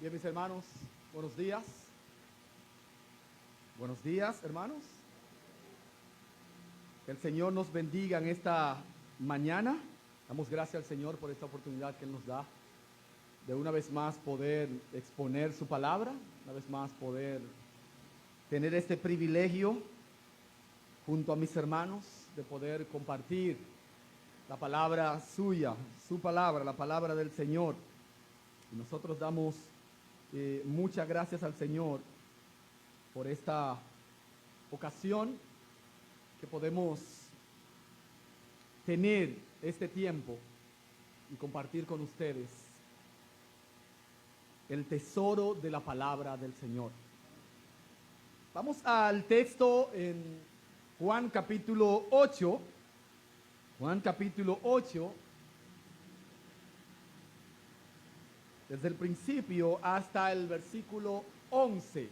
Bien, mis hermanos, buenos días. Buenos días, hermanos. Que el Señor nos bendiga en esta mañana. Damos gracias al Señor por esta oportunidad que Él nos da de una vez más poder exponer su palabra, una vez más poder tener este privilegio junto a mis hermanos de poder compartir la palabra suya, su palabra, la palabra del Señor. Y nosotros damos muchas gracias al Señor por esta ocasión que podemos tener este tiempo y compartir con ustedes el tesoro de la palabra del Señor. Vamos al texto en Juan capítulo 8. Juan capítulo 8. Desde el principio hasta el versículo 11.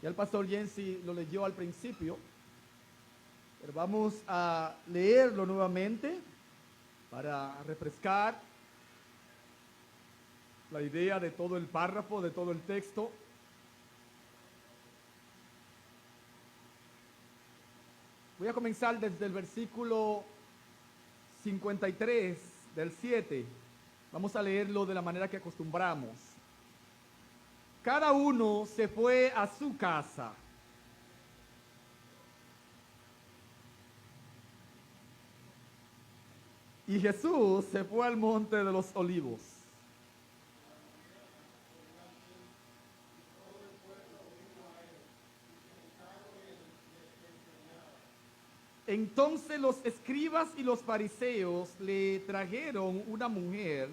Ya el pastor Jensi lo leyó al principio, pero vamos a leerlo nuevamente para refrescar la idea de todo el párrafo, de todo el texto. Voy a comenzar desde el versículo 53 del 7. Vamos a leerlo de la manera que acostumbramos. Cada uno se fue a su casa. Y Jesús se fue al monte de los olivos. Entonces los escribas y los fariseos le trajeron una mujer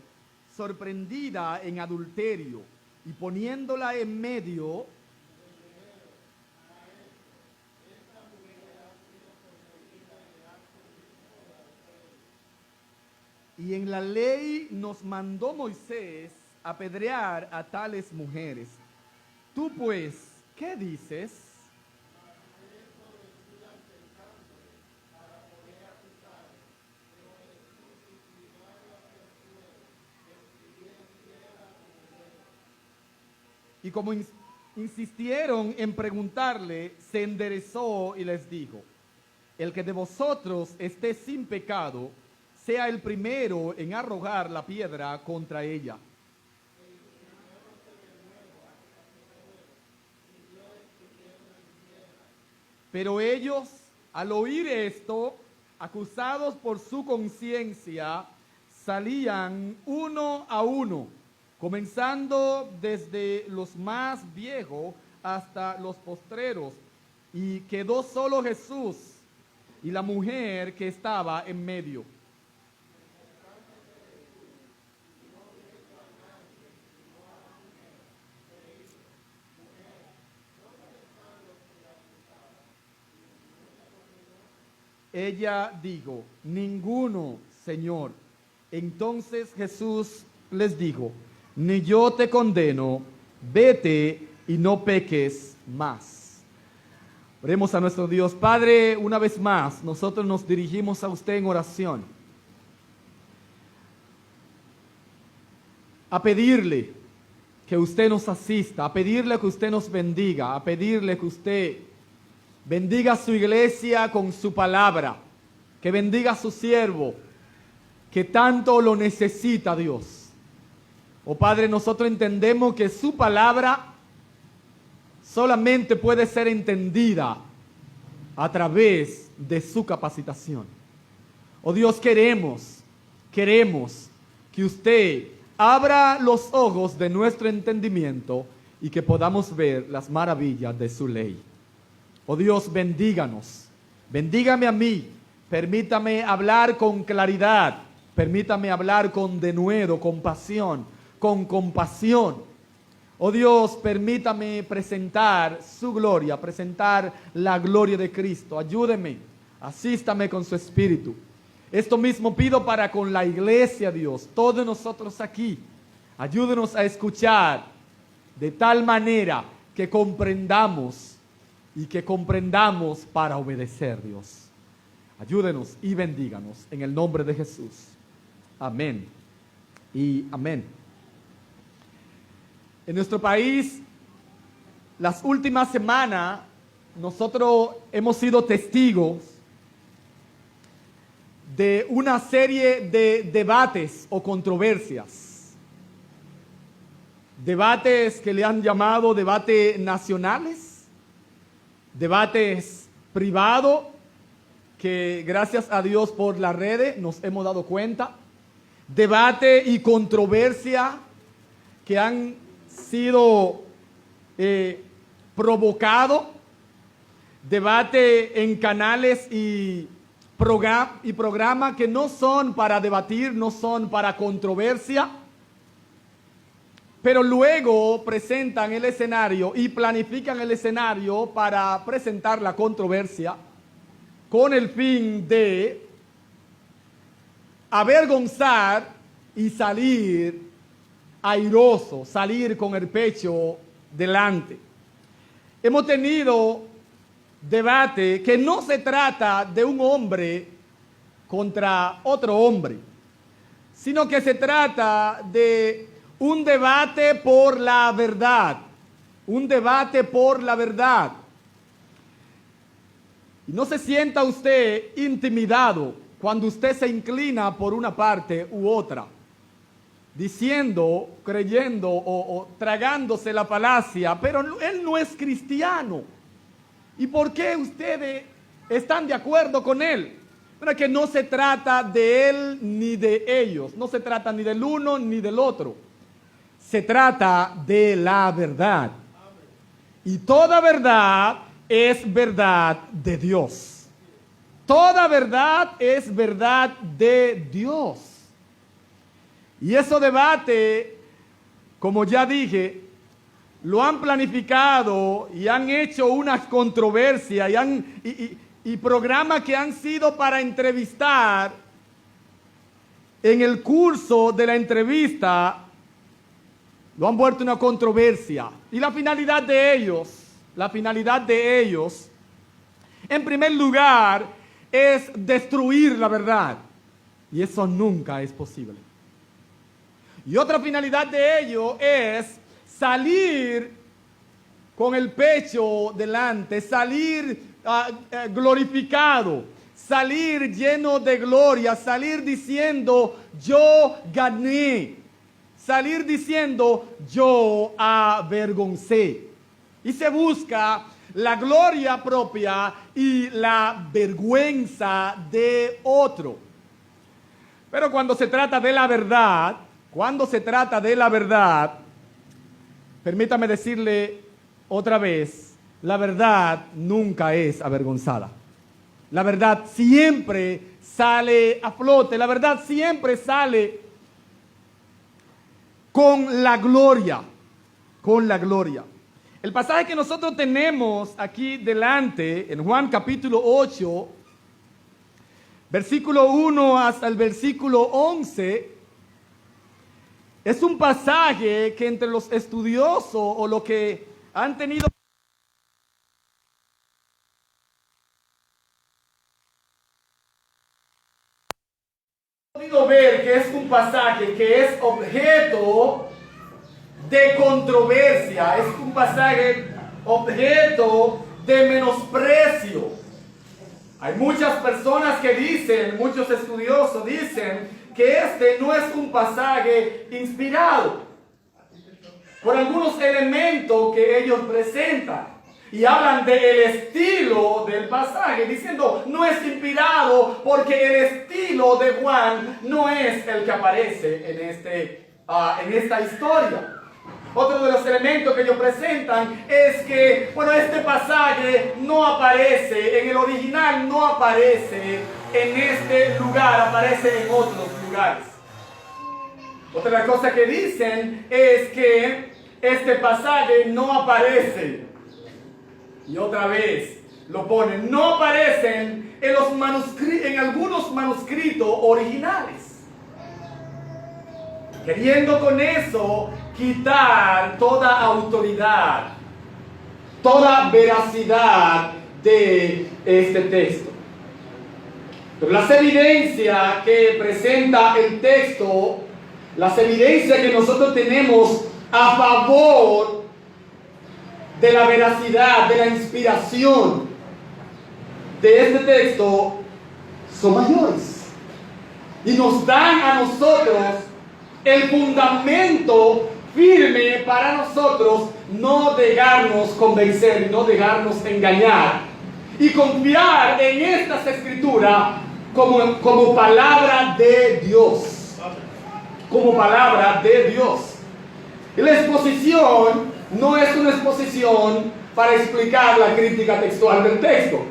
sorprendida en adulterio y poniéndola en medio, y en la ley nos mandó Moisés apedrear a tales mujeres. Tú pues, ¿qué dices? Y como insistieron en preguntarle, se enderezó y les dijo: el que de vosotros esté sin pecado, sea el primero en arrojar la piedra contra ella. Pero ellos, al oír esto, acusados por su conciencia, salían uno a uno, comenzando desde los más viejos hasta los postreros, y quedó solo Jesús y la mujer que estaba en medio. Ella dijo: ninguno, Señor. Entonces Jesús les dijo: ni yo te condeno, vete y no peques más. Oremos a nuestro Dios. Padre, una vez más, nosotros nos dirigimos a usted en oración, a pedirle que usted nos asista, a pedirle que usted nos bendiga, a pedirle que usted bendiga a su iglesia con su palabra, que bendiga a su siervo, que tanto lo necesita, Dios. Oh Padre, nosotros entendemos que su palabra solamente puede ser entendida a través de su capacitación. Oh Dios, queremos que usted abra los ojos de nuestro entendimiento y que podamos ver las maravillas de su ley. Oh Dios, bendíganos, bendígame a mí, permítame hablar con claridad, permítame hablar con denuedo, con pasión, con compasión. Oh Dios, permítame presentar su gloria, presentar la gloria de Cristo. Ayúdeme, asístame con su Espíritu. Esto mismo pido para con la iglesia, Dios, todos nosotros aquí. Ayúdenos a escuchar de tal manera que comprendamos y que comprendamos para obedecer, Dios. Ayúdenos y bendíganos en el nombre de Jesús. Amén y amén. En nuestro país, las últimas semanas, nosotros hemos sido testigos de una serie de debates o controversias. Debates que le han llamado debates nacionales, debates privados, que gracias a Dios por las redes nos hemos dado cuenta, debate y controversia que han sido provocados, debate en canales y programas que no son para debatir, no son para controversia, pero luego presentan el escenario y planifican el escenario para presentar la controversia con el fin de avergonzar y salir airoso, salir con el pecho delante. Hemos tenido debate que no se trata de un hombre contra otro hombre, sino que se trata de un debate por la verdad, un debate por la verdad. Y no se sienta usted intimidado cuando usted se inclina por una parte u otra, diciendo, creyendo o tragándose la falacia, pero él no es cristiano. ¿Y por qué ustedes están de acuerdo con él? Bueno, que no se trata de él ni de ellos, no se trata ni del uno ni del otro. Se trata de la verdad. Y toda verdad es verdad de Dios. Toda verdad es verdad de Dios. Y ese debate, como ya dije, lo han planificado y han hecho unas controversias y programas que han sido para entrevistar. En el curso de la entrevista lo han vuelto una controversia. Y la finalidad de ellos, en primer lugar, es destruir la verdad. Y eso nunca es posible. Y otra finalidad de ellos es salir con el pecho delante, salir glorificado, salir lleno de gloria, salir diciendo yo gané, salir diciendo yo avergoncé. Y se busca la gloria propia y la vergüenza de otro. Pero cuando se trata de la verdad, permítame decirle otra vez, la verdad nunca es avergonzada. La verdad siempre sale a flote, la verdad siempre sale con la gloria, El pasaje que nosotros tenemos aquí delante, en Juan capítulo 8, versículo 1 hasta el versículo 11, es un pasaje que entre los estudiosos o los que han tenido podido ver que es un pasaje que es objeto de controversia, es un pasaje objeto de menosprecio. Hay muchas personas que dicen, muchos estudiosos dicen, que este no es un pasaje inspirado por algunos elementos que ellos presentan y hablan del estilo del pasaje, diciendo no es inspirado porque el estilo de Juan no es el que aparece en esta historia. Otro de los elementos que ellos presentan es que, este pasaje no aparece en el original, no aparece en este lugar, aparece en otros lugares. Otra cosa que dicen es que este pasaje no aparece, y otra vez lo ponen, no aparecen en algunos manuscritos originales, queriendo con eso quitar toda autoridad, toda veracidad de este texto. Pero las evidencias que presenta el texto, las evidencias que nosotros tenemos a favor de la veracidad, de la inspiración de este texto son mayores. Y nos dan a nosotros el fundamento firme para nosotros no dejarnos convencer, no dejarnos engañar y confiar en estas escrituras como palabra de Dios. Como palabra de Dios. Y la exposición no es una exposición para explicar la crítica textual del texto.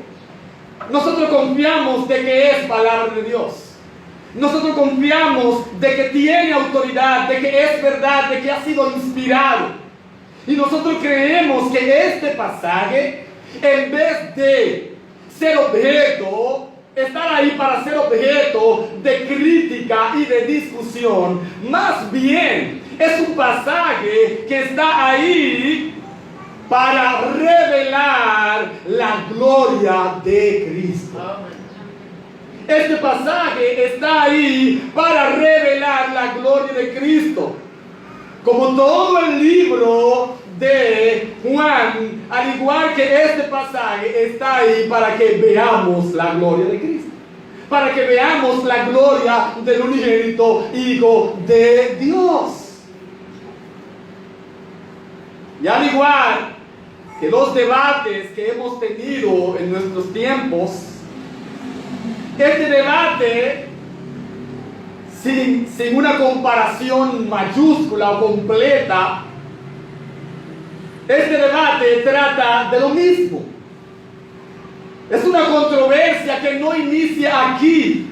Nosotros confiamos de que es palabra de Dios. Nosotros confiamos de que tiene autoridad, de que es verdad, de que ha sido inspirado. Y nosotros creemos que este pasaje, en vez de ser objeto, estar ahí para ser objeto de crítica y de discusión, más bien es un pasaje que está ahí para revelar la gloria de Cristo. Este pasaje está ahí para revelar la gloria de Cristo. Como todo el libro de Juan, al igual que este pasaje, está ahí para que veamos la gloria de Cristo. Para que veamos la gloria del unigénito Hijo de Dios. Y al igual que los debates que hemos tenido en nuestros tiempos, este debate, sin una comparación mayúscula o completa, este debate trata de lo mismo. Es una controversia que no inicia aquí,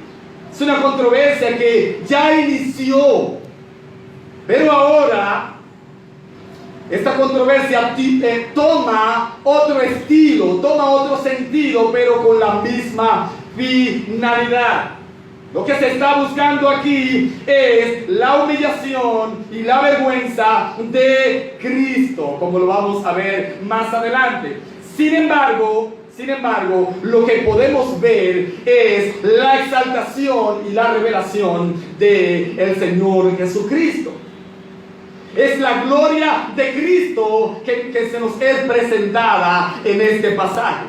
es una controversia que ya inició, pero ahora esta controversia toma otro estilo, toma otro sentido, pero con la misma finalidad. Lo que se está buscando aquí es la humillación y la vergüenza de Cristo, como lo vamos a ver más adelante. Sin embargo, lo que podemos ver es la exaltación y la revelación del Señor Jesucristo. Es la gloria de Cristo que se nos es presentada en este pasaje.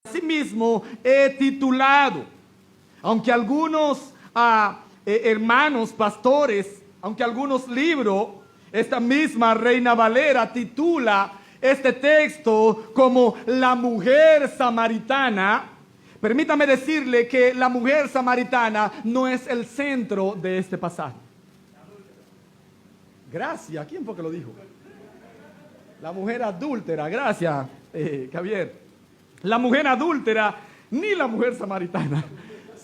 Asimismo, he titulado, aunque algunos hermanos pastores, aunque algunos libros, esta misma Reina Valera titula este texto como la mujer samaritana. Permítame decirle que la mujer samaritana no es el centro de este pasaje. Gracias. ¿Quién fue que lo dijo? La mujer adúltera. Gracias, Javier. La mujer adúltera ni la mujer samaritana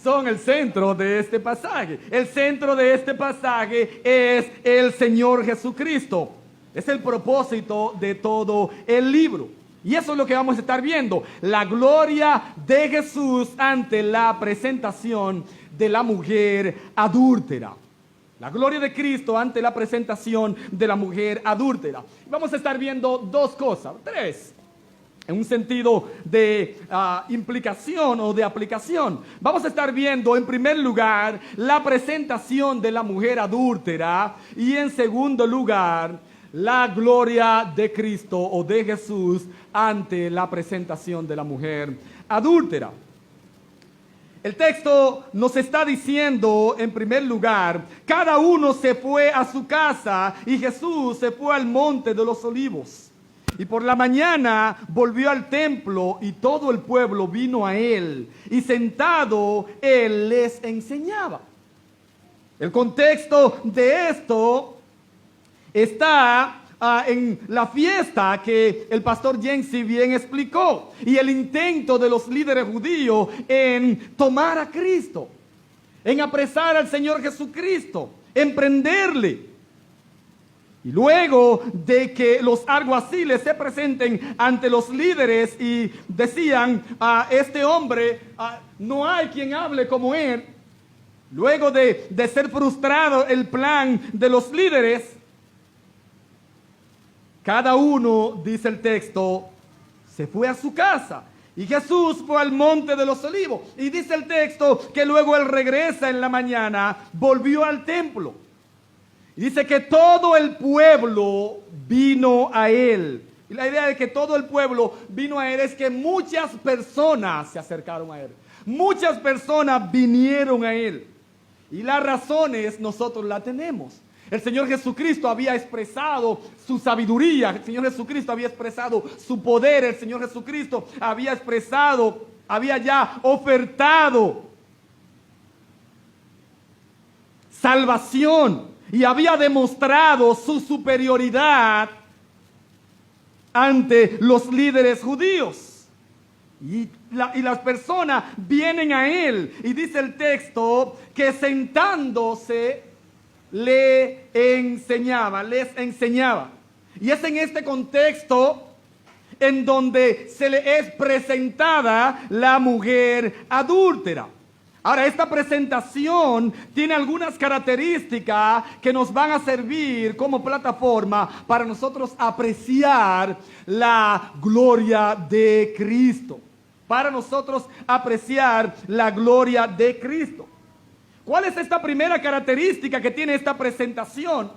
son el centro de este pasaje. El centro de este pasaje es el Señor Jesucristo. Es el propósito de todo el libro. Y eso es lo que vamos a estar viendo. La gloria de Jesús ante la presentación de la mujer adúltera. La gloria de Cristo ante la presentación de la mujer adúltera. Vamos a estar viendo dos cosas, tres, en un sentido de implicación o de aplicación. Vamos a estar viendo en primer lugar la presentación de la mujer adúltera y en segundo lugar la gloria de Cristo o de Jesús ante la presentación de la mujer adúltera. El texto nos está diciendo, en primer lugar, cada uno se fue a su casa y Jesús se fue al monte de los olivos. Y por la mañana volvió al templo y todo el pueblo vino a él. Y sentado él les enseñaba. El contexto de esto está en la fiesta que el pastor Jensi bien explicó y el intento de los líderes judíos en tomar a Cristo, en apresar al Señor Jesucristo, en prenderle. Y luego de que los alguaciles se presenten ante los líderes y decían a este hombre, no hay quien hable como él, luego de ser frustrado el plan de los líderes, cada uno, dice el texto, se fue a su casa. Y Jesús fue al monte de los olivos. Y dice el texto que luego él regresa en la mañana, volvió al templo. Y dice que todo el pueblo vino a él. Y la idea de que todo el pueblo vino a él es que muchas personas se acercaron a él. Muchas personas vinieron a él. Y las razones nosotros las tenemos. El Señor Jesucristo había expresado su sabiduría. El Señor Jesucristo había expresado su poder. El Señor Jesucristo había expresado, había ya ofertado salvación. Y había demostrado su superioridad ante los líderes judíos. Y las personas vienen a él. Y dice el texto que sentándose les enseñaba. Y es en este contexto en donde se le es presentada la mujer adúltera. Ahora, esta presentación tiene algunas características que nos van a servir como plataforma para nosotros apreciar la gloria de Cristo. Para nosotros apreciar la gloria de Cristo. ¿Cuál es esta primera característica que tiene esta presentación?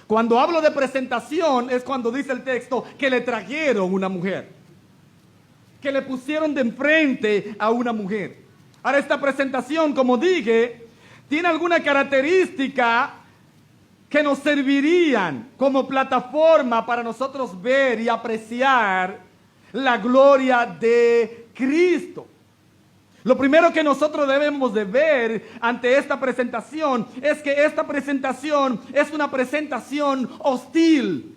Cuando hablo de presentación es cuando dice el texto que le trajeron una mujer. Que le pusieron de enfrente a una mujer. Ahora, esta presentación, como dije, tiene alguna característica que nos servirían como plataforma para nosotros ver y apreciar la gloria de Cristo. Lo primero que nosotros debemos de ver ante esta presentación es que esta presentación es una presentación hostil.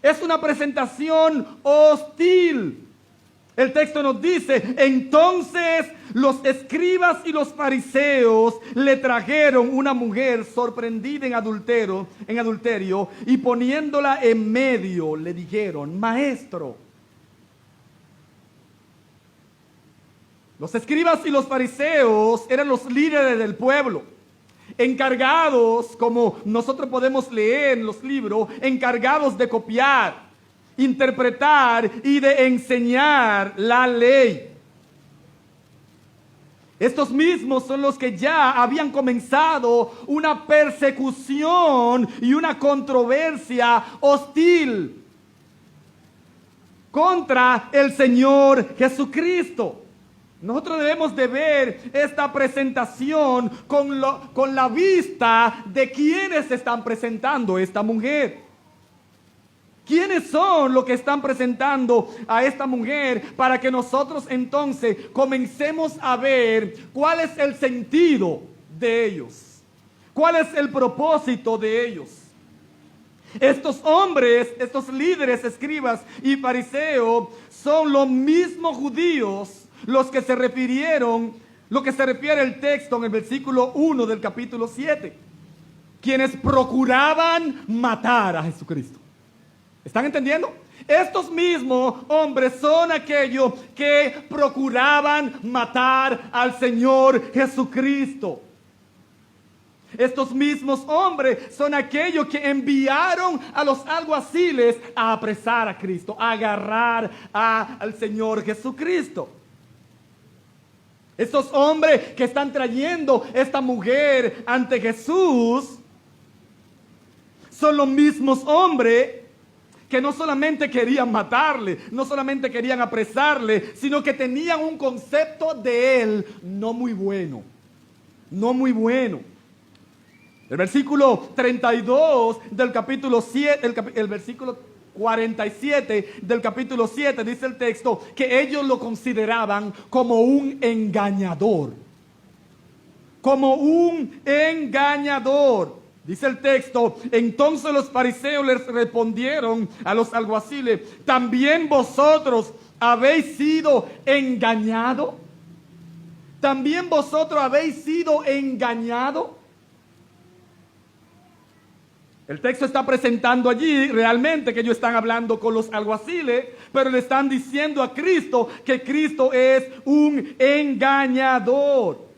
Es una presentación hostil. El texto nos dice, entonces los escribas y los fariseos le trajeron una mujer sorprendida en adulterio y poniéndola en medio le dijeron, maestro. Los escribas y los fariseos eran los líderes del pueblo, encargados, como nosotros podemos leer en los libros, encargados de copiar, interpretar y de enseñar la ley. Estos mismos son los que ya habían comenzado una persecución y una controversia hostil contra el Señor Jesucristo. Nosotros debemos de ver esta presentación con la vista de quienes están presentando esta mujer. ¿Quiénes son los que están presentando a esta mujer para que nosotros entonces comencemos a ver cuál es el sentido de ellos? ¿Cuál es el propósito de ellos? Estos hombres, estos líderes, escribas y fariseos son los mismos judíos los que se refirieron, lo que se refiere el texto en el versículo 1 del capítulo 7, quienes procuraban matar a Jesucristo. ¿Están entendiendo? Estos mismos hombres son aquellos que procuraban matar al Señor Jesucristo. Estos mismos hombres son aquellos que enviaron a los alguaciles a apresar a Cristo, a agarrar al Señor Jesucristo. Estos hombres que están trayendo esta mujer ante Jesús son los mismos hombres que no solamente querían matarle, no solamente querían apresarle, sino que tenían un concepto de él no muy bueno. No muy bueno. El versículo 32 del capítulo 7, el versículo 47 del capítulo 7 dice el texto que ellos lo consideraban como un engañador. Como un engañador. Dice el texto, entonces los fariseos les respondieron a los alguaciles, ¿también vosotros habéis sido engañados? ¿También vosotros habéis sido engañados? El texto está presentando allí realmente que ellos están hablando con los alguaciles, pero le están diciendo a Cristo que Cristo es un engañador.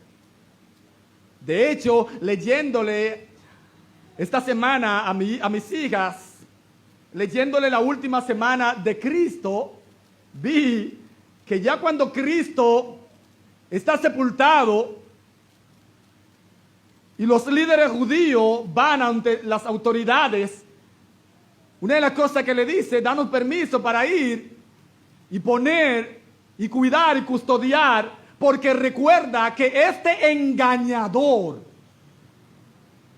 De hecho, leyéndole esta semana a mis hijas, leyéndole la última semana de Cristo, vi que ya cuando Cristo está sepultado, y los líderes judíos van ante las autoridades, una de las cosas que le dice, danos permiso para ir y poner y cuidar y custodiar, porque recuerda que este engañador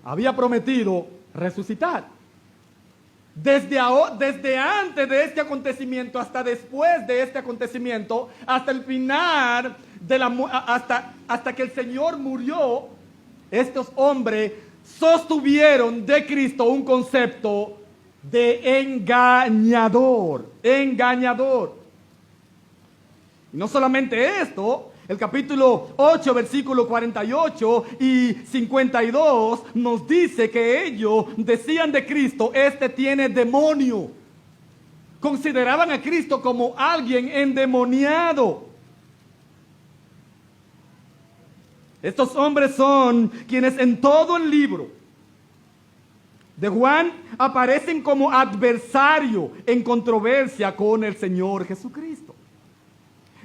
había prometido resucitar. Desde antes de este acontecimiento hasta después de este acontecimiento, hasta el final, hasta que el Señor murió, estos hombres sostuvieron de Cristo un concepto de engañador. Y no solamente esto, el capítulo 8, versículo 48 y 52 nos dice que ellos decían de Cristo, este tiene demonio. Consideraban a Cristo como alguien endemoniado. Estos hombres son quienes en todo el libro de Juan aparecen como adversario en controversia con el Señor Jesucristo.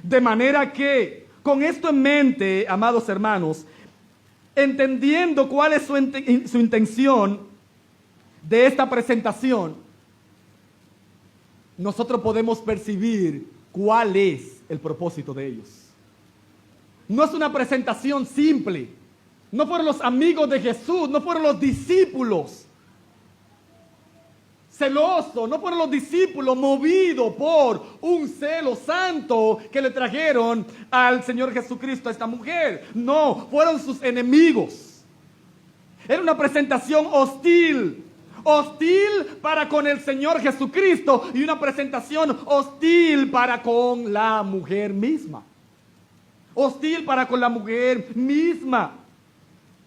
De manera que, con esto en mente, amados hermanos, entendiendo cuál es su intención de esta presentación, nosotros podemos percibir cuál es el propósito de ellos. No es una presentación simple. No fueron los amigos de Jesús, no fueron los discípulos celosos, no fueron los discípulos movidos por un celo santo que le trajeron al Señor Jesucristo a esta mujer. No, fueron sus enemigos. Era una presentación hostil para con el Señor Jesucristo y una presentación hostil para con la mujer misma. Hostil para con la mujer misma.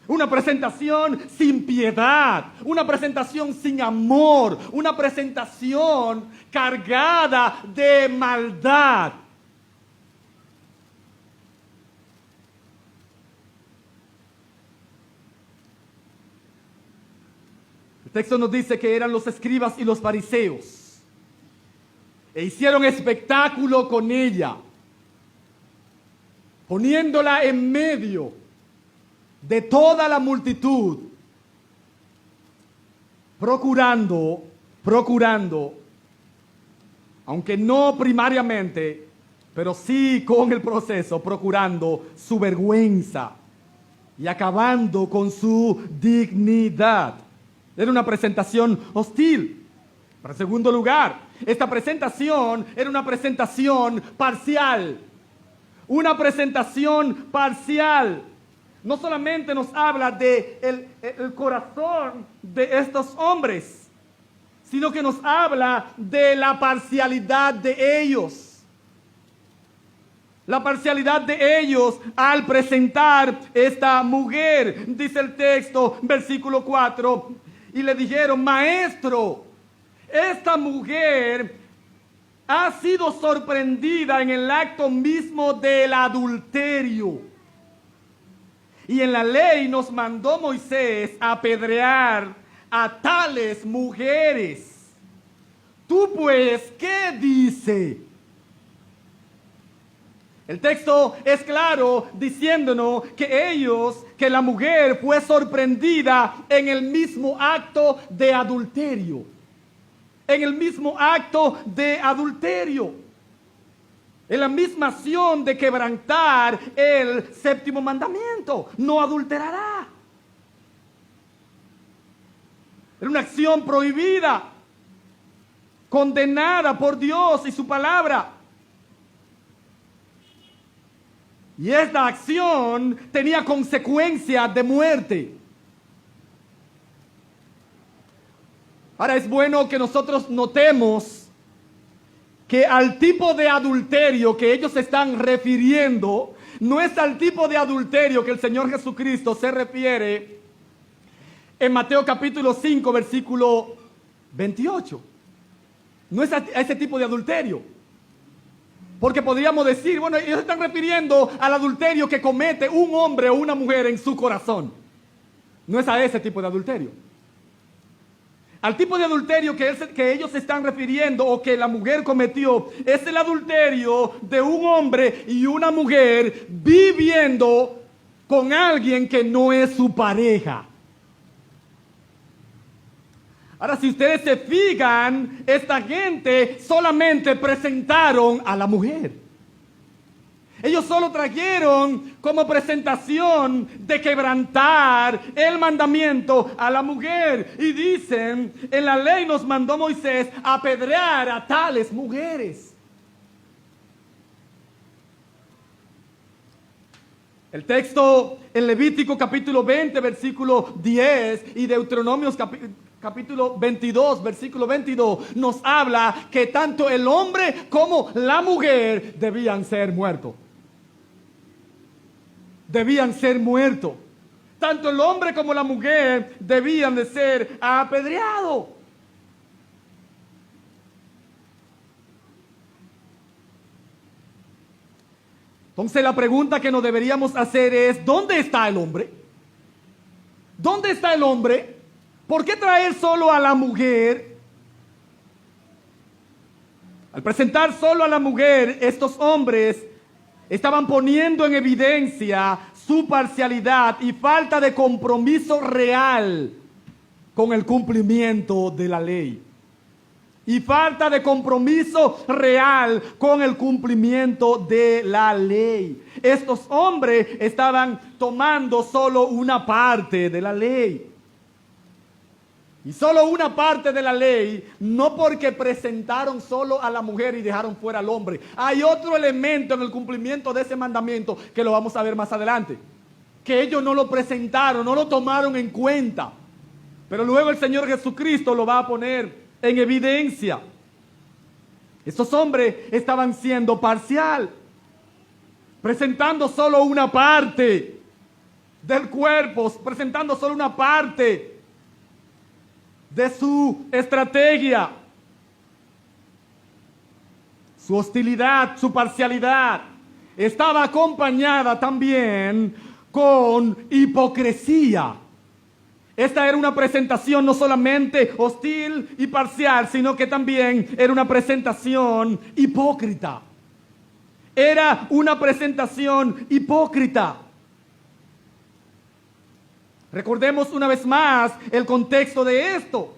Una presentación sin piedad, una presentación sin amor, una presentación cargada de maldad. El texto nos dice que eran los escribas y los fariseos e hicieron espectáculo con ella, poniéndola en medio de toda la multitud, procurando, aunque no primariamente, pero sí con el proceso, procurando su vergüenza y acabando con su dignidad. Era una presentación hostil. Pero en segundo lugar, esta presentación era una presentación parcial. Una presentación parcial. No solamente nos habla de el corazón de estos hombres, sino que nos habla de la parcialidad de ellos. La parcialidad de ellos al presentar esta mujer. Dice el texto, versículo 4, y le dijeron, maestro, esta mujer ha sido sorprendida en el acto mismo del adulterio. Y en la ley nos mandó Moisés apedrear a tales mujeres. Tú pues, ¿qué dice? El texto es claro diciéndonos que la mujer fue sorprendida en el mismo acto de adulterio. En el mismo acto de adulterio. En la misma acción de quebrantar el séptimo mandamiento. No adulterará. Era una acción prohibida. Condenada por Dios y su palabra. Y esta acción tenía consecuencias de muerte. Ahora es bueno que nosotros notemos que al tipo de adulterio que ellos se están refiriendo, no es al tipo de adulterio que el Señor Jesucristo se refiere en Mateo capítulo 5, versículo 28. No es a ese tipo de adulterio. Porque podríamos decir, bueno, ellos se están refiriendo al adulterio que comete un hombre o una mujer en su corazón. No es a ese tipo de adulterio. Al tipo de adulterio que ellos se están refiriendo o que la mujer cometió es el adulterio de un hombre y una mujer viviendo con alguien que no es su pareja. Ahora, si ustedes se fijan, esta gente solamente presentaron a la mujer. Ellos solo trajeron como presentación de quebrantar el mandamiento a la mujer. Y dicen, en la ley nos mandó Moisés apedrear a tales mujeres. El texto en Levítico capítulo 20, versículo 10 y Deuteronomios capítulo 22, versículo 22 nos habla que tanto el hombre como la mujer debían ser muertos. Debían ser muertos. Tanto el hombre como la mujer debían de ser apedreados. Entonces la pregunta que nos deberíamos hacer es, ¿dónde está el hombre? ¿Dónde está el hombre? ¿Por qué traer solo a la mujer? Al presentar solo a la mujer, estos hombres estaban poniendo en evidencia su parcialidad y falta de compromiso real con el cumplimiento de la ley. Y falta de compromiso real con el cumplimiento de la ley. Estos hombres estaban tomando solo una parte de la ley. Y solo una parte de la ley, no porque presentaron solo a la mujer y dejaron fuera al hombre. Hay otro elemento en el cumplimiento de ese mandamiento que lo vamos a ver más adelante. Que ellos no lo presentaron, no lo tomaron en cuenta. Pero luego el Señor Jesucristo lo va a poner en evidencia. Estos hombres estaban siendo parcial, presentando solo una parte del cuerpo, presentando solo una parte de su estrategia. Su hostilidad, su parcialidad estaba acompañada también con hipocresía. Esta era una presentación no solamente hostil y parcial, sino que también era una presentación hipócrita. Era una presentación hipócrita. Recordemos una vez más el contexto de esto.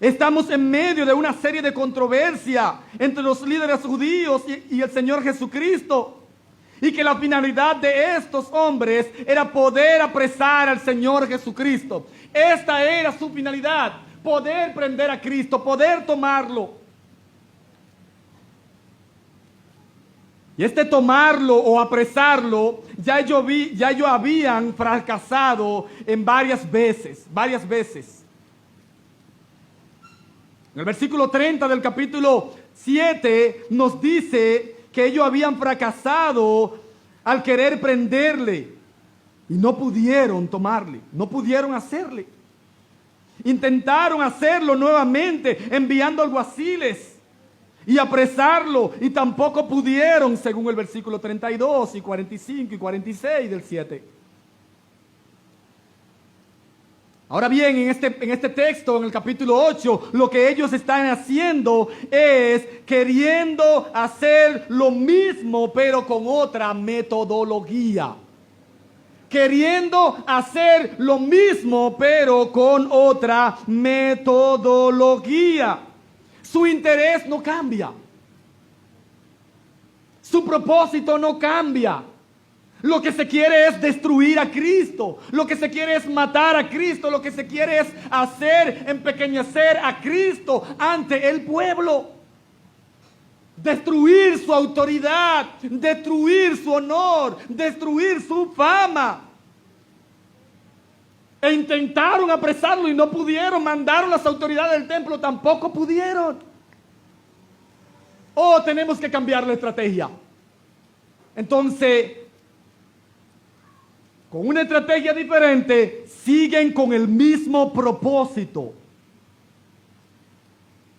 Estamos en medio de una serie de controversia entre los líderes judíos y el Señor Jesucristo. Y que la finalidad de estos hombres era poder apresar al Señor Jesucristo. Esta era su finalidad, poder prender a Cristo, poder tomarlo. Y este tomarlo o apresarlo, ya ellos habían fracasado en varias veces. En el versículo 30 del capítulo 7 nos dice que ellos habían fracasado al querer prenderle y no pudieron tomarle, no pudieron hacerle. Intentaron hacerlo nuevamente enviando alguaciles y apresarlo y tampoco pudieron, según el versículo 32 y 45 y 46 del 7. Ahora bien, en este texto, en el capítulo 8, lo que ellos están haciendo es queriendo hacer lo mismo, pero con otra metodología. Queriendo hacer lo mismo, pero con otra metodología. Su interés no cambia. Su propósito no cambia. Lo que se quiere es destruir a Cristo. Lo que se quiere es matar a Cristo. Lo que se quiere es hacer empequeñecer a Cristo ante el pueblo. Destruir su autoridad, destruir su honor, destruir su fama. E intentaron apresarlo y no pudieron. Mandaron las autoridades del templo, tampoco pudieron. Oh, tenemos que cambiar la estrategia. Entonces, con una estrategia diferente, siguen con el mismo propósito.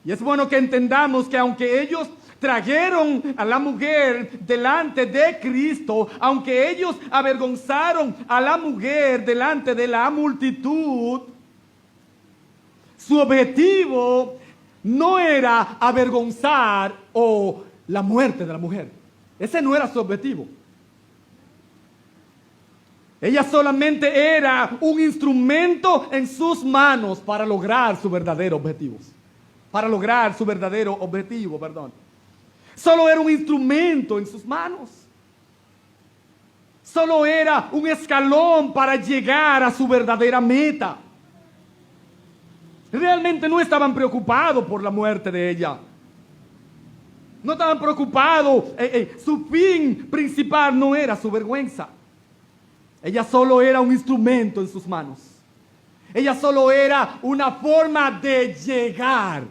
Y es bueno que entendamos que aunque ellos trajeron a la mujer delante de Cristo, aunque ellos avergonzaron a la mujer delante de la multitud, su objetivo no era avergonzar o la muerte de la mujer. Ese no era su objetivo. Ella solamente era un instrumento en sus manos para lograr su verdadero objetivo. Solo era un instrumento en sus manos. Solo era un escalón para llegar a su verdadera meta. Realmente no estaban preocupados por la muerte de ella. No estaban preocupados. Su fin principal no era su vergüenza. Ella solo era un instrumento en sus manos. Ella solo era una forma de llegar.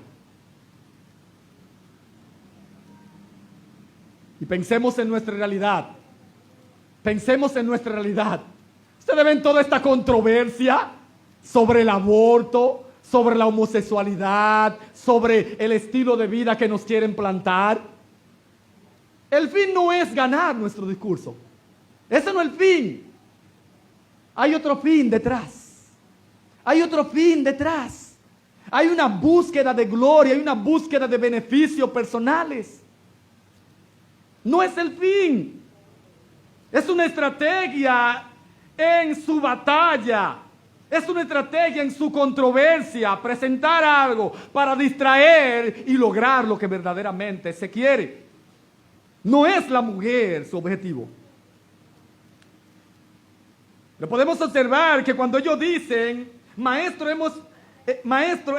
Y pensemos en nuestra realidad. Ustedes ven toda esta controversia sobre el aborto, sobre la homosexualidad, sobre el estilo de vida que nos quieren plantar. El fin no es ganar nuestro discurso. Ese no es el fin. Hay otro fin detrás. Hay una búsqueda de gloria, hay una búsqueda de beneficios personales. No es el fin. Es una estrategia en su batalla. Es una estrategia en su controversia. Presentar algo para distraer y lograr lo que verdaderamente se quiere. No es la mujer su objetivo. Lo podemos observar que cuando ellos dicen, maestro,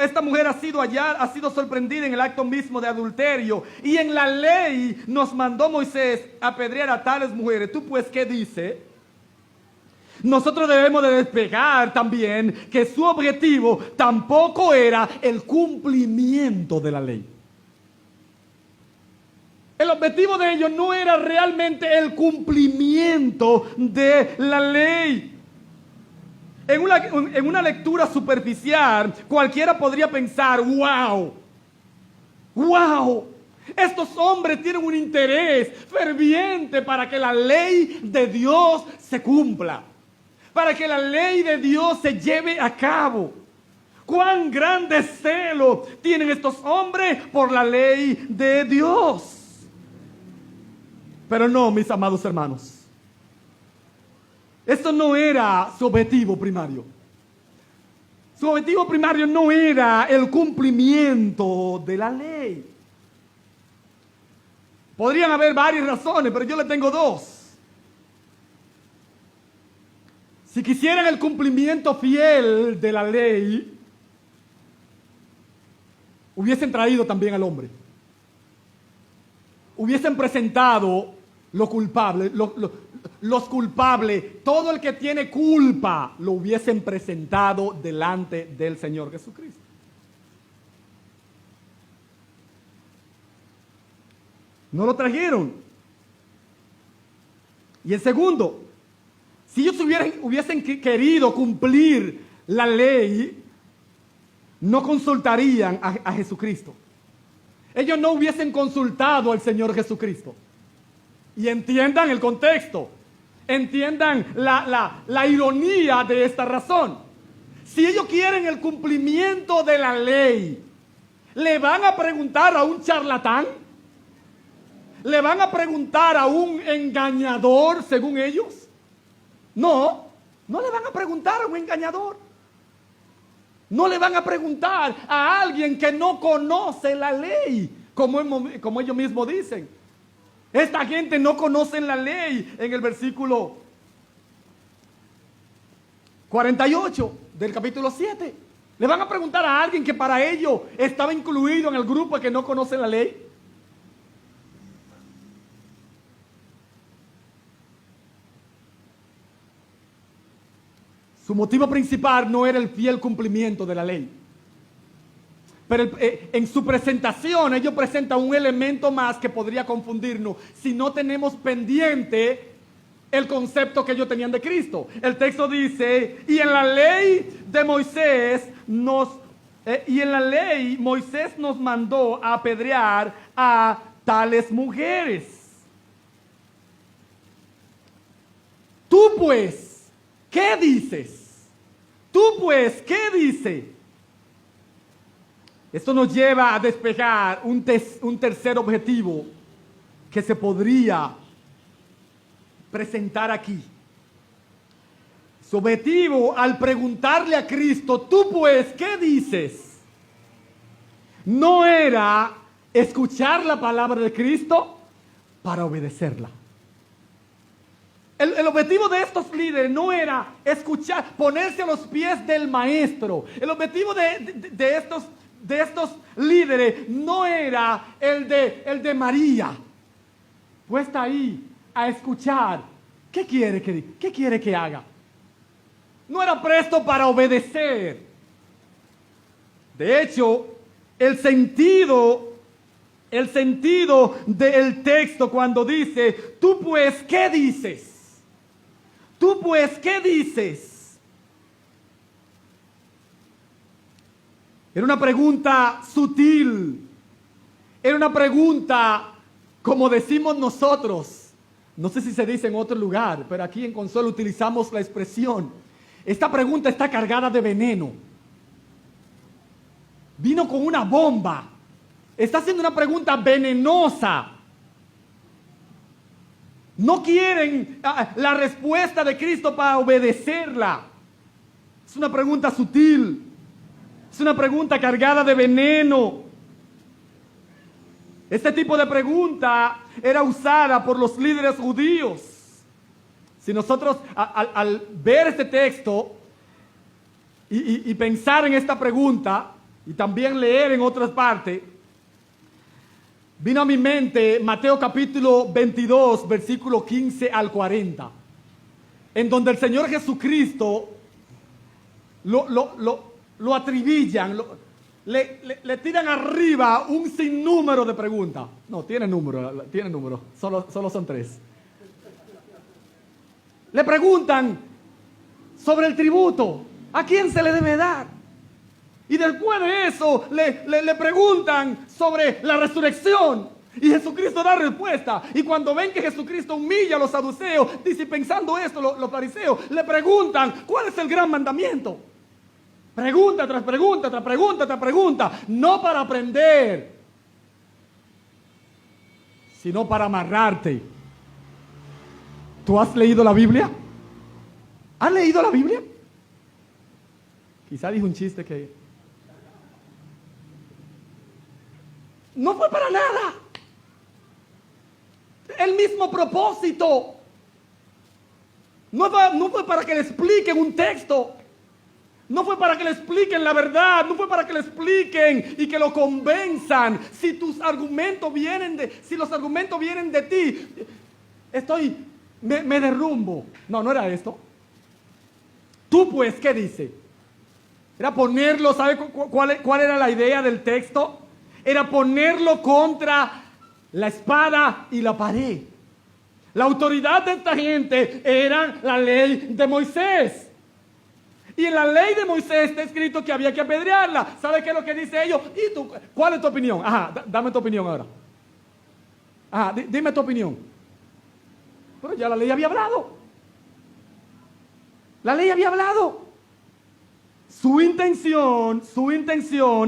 esta mujer ha sido sorprendida en el acto mismo de adulterio, y en la ley nos mandó Moisés apedrear a tales mujeres. ¿Tú pues qué dices? Nosotros debemos de despegar también que su objetivo tampoco era el cumplimiento de la ley. El objetivo de ellos no era realmente el cumplimiento de la ley. En una lectura superficial, cualquiera podría pensar, wow, estos hombres tienen un interés ferviente para que la ley de Dios se cumpla, para que la ley de Dios se lleve a cabo. Cuán grande celo tienen estos hombres por la ley de Dios. Pero no, mis amados hermanos. Esto no era su objetivo primario. Su objetivo primario no era el cumplimiento de la ley. Podrían haber varias razones, pero yo le tengo dos. Si quisieran el cumplimiento fiel de la ley, hubiesen traído también al hombre. Hubiesen presentado los culpables, todo el que tiene culpa, lo hubiesen presentado delante del Señor Jesucristo. No lo trajeron. Y el segundo, si ellos hubiesen querido cumplir la ley, no consultarían a Jesucristo. Ellos no hubiesen consultado al Señor Jesucristo. Y entiendan el contexto, entiendan la ironía de esta razón. Si ellos quieren el cumplimiento de la ley, ¿le van a preguntar a un charlatán? ¿Le van a preguntar a un engañador según ellos? No le van a preguntar a un engañador. No le van a preguntar a alguien que no conoce la ley, como ellos mismos dicen. Esta gente no conoce la ley. En el versículo 48 del capítulo 7. Le van a preguntar a alguien que para ellos estaba incluido en el grupo que no conoce la ley. Su motivo principal no era el fiel cumplimiento de la ley. Pero en su presentación ellos presentan un elemento más que podría confundirnos si no tenemos pendiente el concepto que ellos tenían de Cristo. El texto dice, y en la ley Moisés nos mandó a apedrear a tales mujeres. Tú pues, ¿qué dices? Esto nos lleva a despejar un tercer objetivo que se podría presentar aquí. Su objetivo al preguntarle a Cristo, tú pues, ¿qué dices? No era escuchar la palabra de Cristo para obedecerla. El objetivo de estos líderes no era escuchar, ponerse a los pies del maestro. El objetivo de estos líderes no era el de María, puesta ahí a escuchar. ¿Qué quiere que haga? No era presto para obedecer. De hecho, el sentido del texto cuando dice, tú pues, ¿qué dices? Tú pues, ¿qué dices? Era una pregunta sutil. Era una pregunta, como decimos nosotros. No sé si se dice en otro lugar, pero aquí en Consuelo utilizamos la expresión. Esta pregunta está cargada de veneno. Vino con una bomba. Está haciendo una pregunta venenosa. No quieren la respuesta de Cristo para obedecerla. Es una pregunta sutil. Es una pregunta cargada de veneno. Este tipo de pregunta era usada por los líderes judíos. Si nosotros al ver este texto y pensar en esta pregunta y también leer en otras partes, vino a mi mente Mateo capítulo 22, versículo 15 al 40, en donde el Señor Jesucristo lo atribillan, le tiran arriba un sinnúmero de preguntas. No, tiene número, solo son 3. Le preguntan sobre el tributo, ¿a quién se le debe dar? Y después de eso le preguntan sobre la resurrección. Y Jesucristo da respuesta. Y cuando ven que Jesucristo humilla a los saduceos, dice, pensando esto, los fariseos le preguntan, ¿cuál es el gran mandamiento? Pregunta tras pregunta, tras pregunta, tras pregunta. No para aprender, sino para amarrarte. ¿Tú has leído la Biblia? ¿Has leído la Biblia? Quizá dijo un chiste que no fue para nada. El mismo propósito. No fue para que le expliquen un texto. No fue para que le expliquen la verdad. No fue para que le expliquen y que lo convenzan. Si los argumentos vienen de ti, me derrumbo. No era esto. Tú pues, ¿qué dice? Era ponerlo, ¿sabe cuál era la idea del texto? Era ponerlo contra la espada y la pared. La autoridad de esta gente era la ley de Moisés. Y en la ley de Moisés está escrito que había que apedrearla. ¿Sabe qué es lo que dice ellos? ¿Y tú? ¿Cuál es tu opinión? Ajá, dame tu opinión ahora. Ajá, dime tu opinión. Pero ya la ley había hablado. La ley había hablado. Su intención,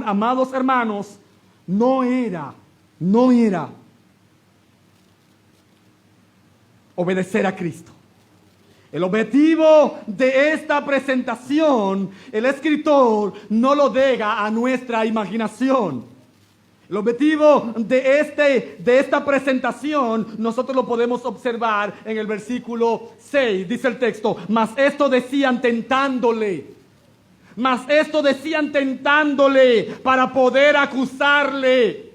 amados hermanos, no era obedecer a Cristo. El objetivo de esta presentación, el escritor no lo deja a nuestra imaginación. El objetivo de esta presentación nosotros lo podemos observar en el versículo 6. Dice el texto, mas esto decían tentándole para poder acusarle.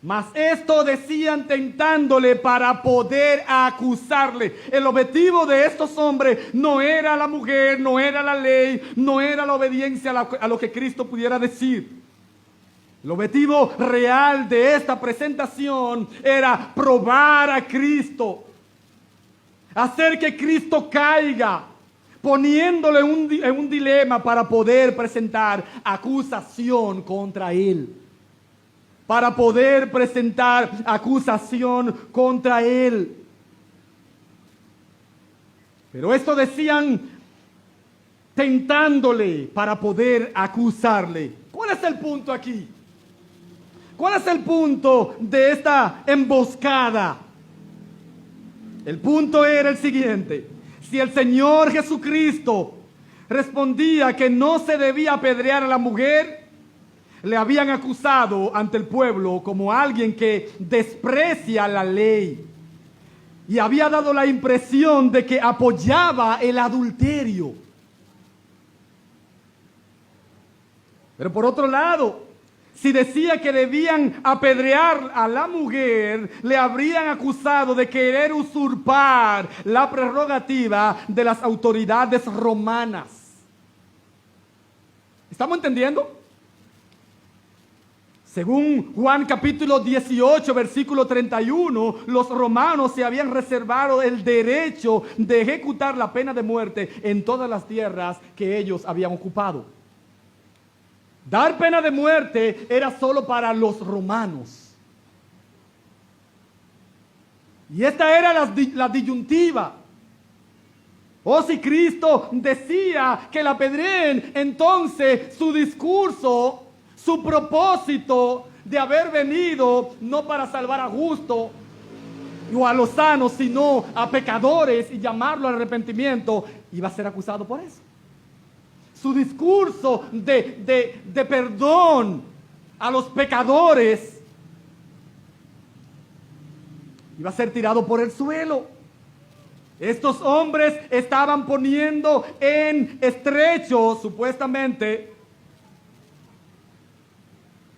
Mas esto decían tentándole para poder acusarle. El objetivo de estos hombres no era la mujer, no era la ley, no era la obediencia a lo que Cristo pudiera decir. El objetivo real de esta presentación era probar a Cristo, hacer que Cristo caiga, poniéndole en un dilema para poder presentar acusación contra él. Para poder presentar acusación contra él. Pero esto decían tentándole para poder acusarle. ¿Cuál es el punto aquí? ¿Cuál es el punto de esta emboscada? El punto era el siguiente. Si el Señor Jesucristo respondía que no se debía apedrear a la mujer, le habían acusado ante el pueblo como alguien que desprecia la ley y había dado la impresión de que apoyaba el adulterio. Pero por otro lado, si decía que debían apedrear a la mujer, le habrían acusado de querer usurpar la prerrogativa de las autoridades romanas. ¿Estamos entendiendo? Según Juan capítulo 18, versículo 31, los romanos se habían reservado el derecho de ejecutar la pena de muerte en todas las tierras que ellos habían ocupado. Dar pena de muerte era solo para los romanos. Y esta era la disyuntiva. O si Cristo decía que la apedreen, entonces su discurso, su propósito de haber venido no para salvar a justos o a los sanos, sino a pecadores y llamarlo al arrepentimiento, iba a ser acusado por eso. Su discurso de perdón a los pecadores iba a ser tirado por el suelo. Estos hombres estaban poniendo en estrecho, supuestamente,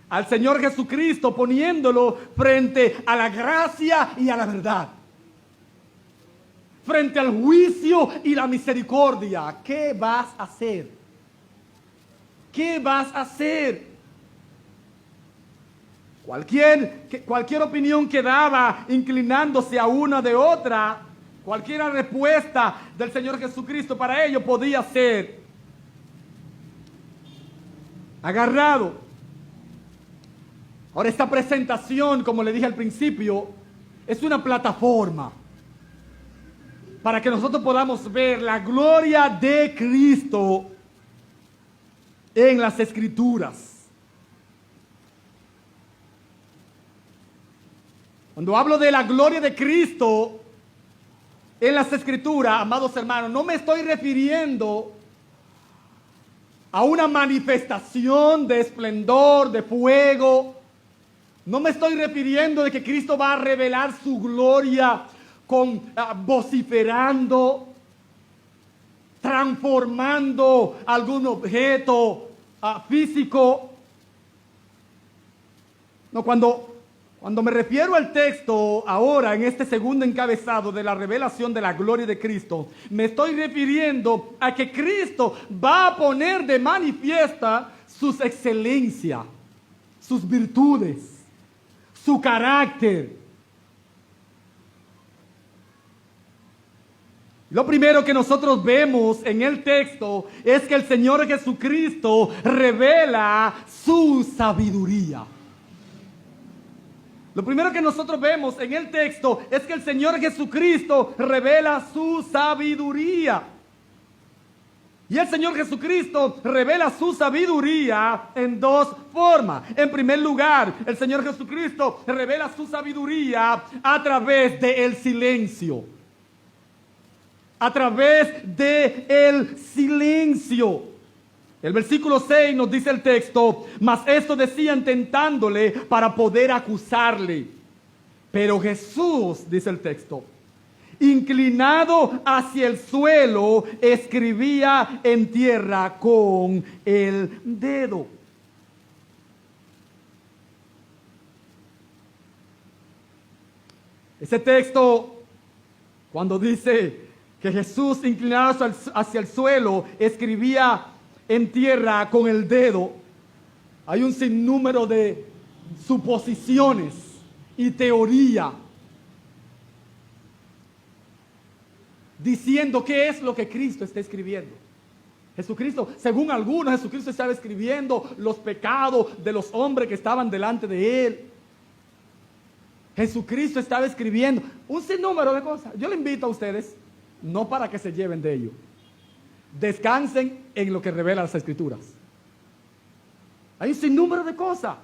al Señor Jesucristo, poniéndolo frente a la gracia y a la verdad, frente al juicio y la misericordia. ¿Qué vas a hacer? ¿Qué vas a hacer? Cualquier opinión que daba inclinándose a una de otra, cualquier respuesta del Señor Jesucristo para ello podía ser agarrado. Ahora, esta presentación, como le dije al principio, es una plataforma para que nosotros podamos ver la gloria de Cristo en las Escrituras. Cuando hablo de la gloria de Cristo en las Escrituras, amados hermanos, no me estoy refiriendo a una manifestación de esplendor, de fuego. No me estoy refiriendo de que Cristo va a revelar su gloria vociferando, transformando algún objeto físico. No, cuando me refiero al texto ahora en este segundo encabezado de la revelación de la gloria de Cristo, me estoy refiriendo a que Cristo va a poner de manifiesta sus excelencias, sus virtudes, su carácter. Lo primero que nosotros vemos en el texto es que el Señor Jesucristo revela su sabiduría. Lo primero que nosotros vemos en el texto es que el Señor Jesucristo revela su sabiduría. Y el Señor Jesucristo revela su sabiduría en dos formas. En primer lugar, el Señor Jesucristo revela su sabiduría a través del silencio. A través del silencio. El versículo 6 nos dice el texto: mas esto decían tentándole para poder acusarle. Pero Jesús, dice el texto, inclinado hacia el suelo, escribía en tierra con el dedo. Ese texto, cuando dice que Jesús, inclinado hacia el suelo, escribía en tierra con el dedo, hay un sinnúmero de suposiciones y teoría diciendo qué es lo que Cristo está escribiendo. Jesucristo, según algunos, Jesucristo estaba escribiendo los pecados de los hombres que estaban delante de él. Jesucristo estaba escribiendo un sinnúmero de cosas. Yo le invito a ustedes, no para que se lleven de ello, descansen en lo que revela las Escrituras. Hay un sinnúmero de cosas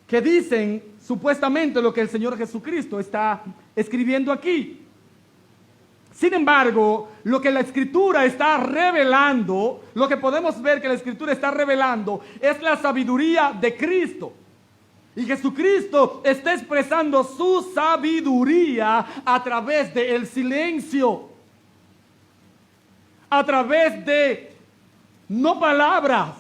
que dicen supuestamente lo que el Señor Jesucristo está escribiendo aquí. Sin embargo, lo que la Escritura está revelando, lo que podemos ver que la Escritura está revelando, es la sabiduría de Cristo. Y Jesucristo está expresando su sabiduría a través del silencio, a través de no palabras.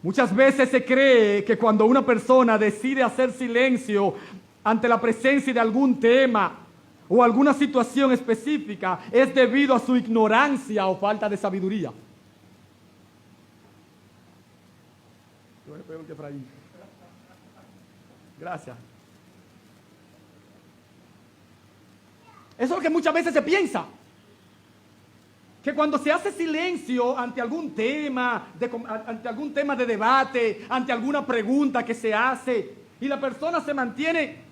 Muchas veces se cree que cuando una persona decide hacer silencio ante la presencia de algún tema o alguna situación específica es debido a su ignorancia o falta de sabiduría. Gracias. Eso es lo que muchas veces se piensa. Que cuando se hace silencio ante algún tema de debate, ante alguna pregunta que se hace, y la persona se mantiene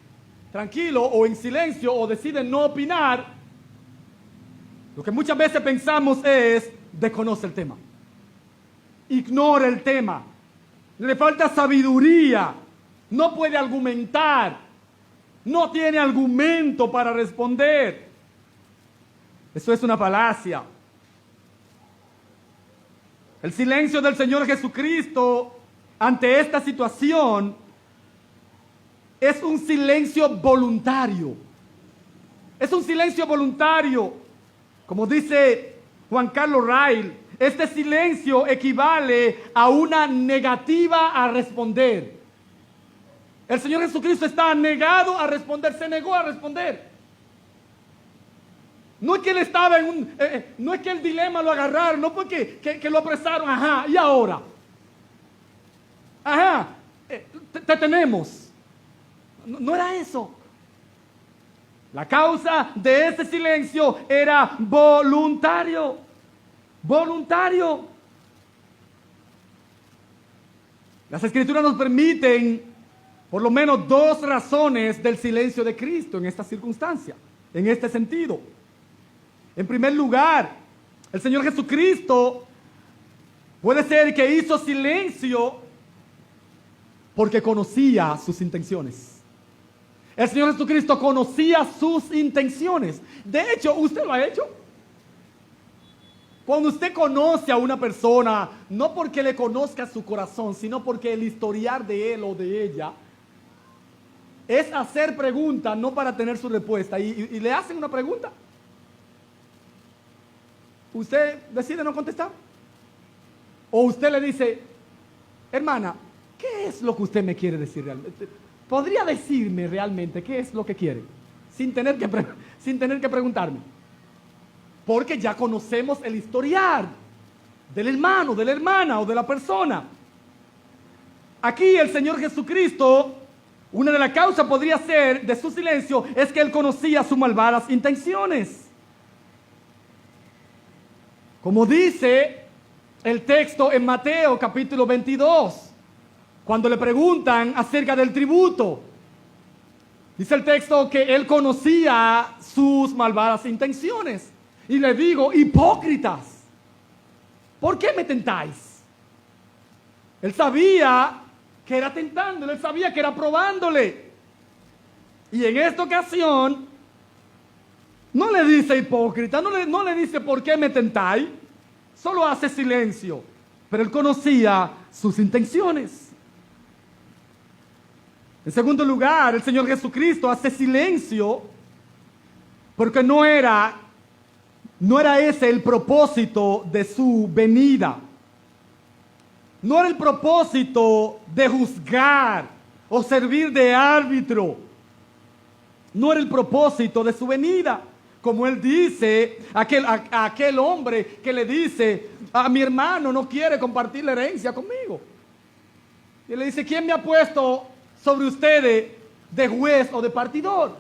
tranquilo o en silencio o decide no opinar, lo que muchas veces pensamos es: desconoce el tema, ignora el tema, le falta sabiduría, no puede argumentar, no tiene argumento para responder. Eso es una falacia. El silencio del Señor Jesucristo ante esta situación es un silencio voluntario. Es un silencio voluntario. Como dice Juan Carlos Ray, este silencio equivale a una negativa a responder. El Señor Jesucristo está negado a responder, se negó a responder. No es que él estaba no es que el dilema lo agarraron, no porque que lo apresaron, ajá, y ahora, ajá, te tenemos. No era eso. La causa de ese silencio era voluntario. Voluntario. Las Escrituras nos permiten por lo menos dos razones del silencio de Cristo en esta circunstancia, en este sentido. En primer lugar, el Señor Jesucristo puede ser que hizo silencio porque conocía sus intenciones. El Señor Jesucristo conocía sus intenciones. De hecho, ¿usted lo ha hecho? Cuando usted conoce a una persona, no porque le conozca su corazón, sino porque el historial de él o de ella es hacer preguntas, no para tener su respuesta. Y le hacen una pregunta. Usted decide no contestar. O usted le dice: hermana, ¿qué es lo que usted me quiere decir realmente? ¿Podría decirme realmente qué es lo que quiere? Sin tener que preguntarme. Porque ya conocemos el historial del hermano, de la hermana o de la persona. Aquí el Señor Jesucristo, una de las causas podría ser de su silencio, es que Él conocía sus malvadas intenciones. Como dice el texto en Mateo capítulo 22, cuando le preguntan acerca del tributo, dice el texto que Él conocía sus malvadas intenciones. Y le digo: hipócritas, ¿por qué me tentáis? Él sabía que era tentándole, Él sabía que era probándole. Y en esta ocasión no le dice hipócrita, no le dice ¿por qué me tentáis? Solo hace silencio. Pero Él conocía sus intenciones. En segundo lugar, el Señor Jesucristo hace silencio porque no era ese el propósito de su venida. No era el propósito de juzgar o servir de árbitro. No era el propósito de su venida. Como Él dice a aquel hombre que le dice: a mi hermano no quiere compartir la herencia conmigo. Y él le dice: ¿quién me ha puesto sobre ustedes de juez o de partidor?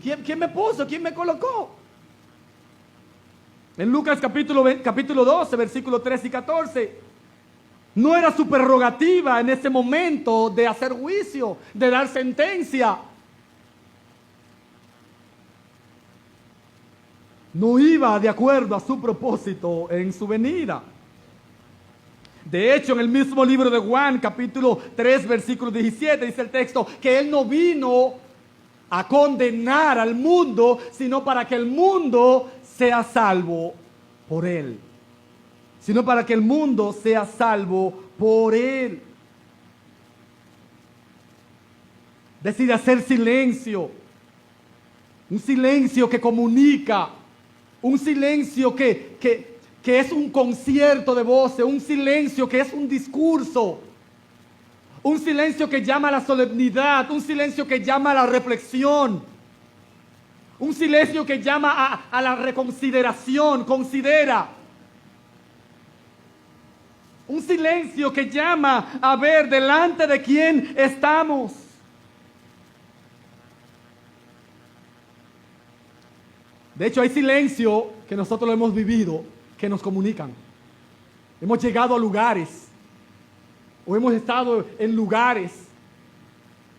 ¿Quién me puso? ¿Quién me colocó? En Lucas capítulo 12, versículos 13 y 14, no era su prerrogativa en ese momento de hacer juicio, de dar sentencia. No iba de acuerdo a su propósito en su venida. De hecho, en el mismo libro de Juan, capítulo 3, versículo 17, dice el texto que Él no vino a condenar al mundo, sino para que el mundo sea salvo por Él. Sino para que el mundo sea salvo por Él. Decide hacer silencio. Un silencio que comunica. Un silencio que es un concierto de voces. Un silencio que es un discurso. Un silencio que llama a la solemnidad. Un silencio que llama a la reflexión. Un silencio que llama a la reconsideración. Considera. Un silencio que llama a ver delante de quién estamos. De hecho, hay silencio que nosotros lo hemos vivido, que nos comunican. Hemos llegado a lugares, o hemos estado en lugares,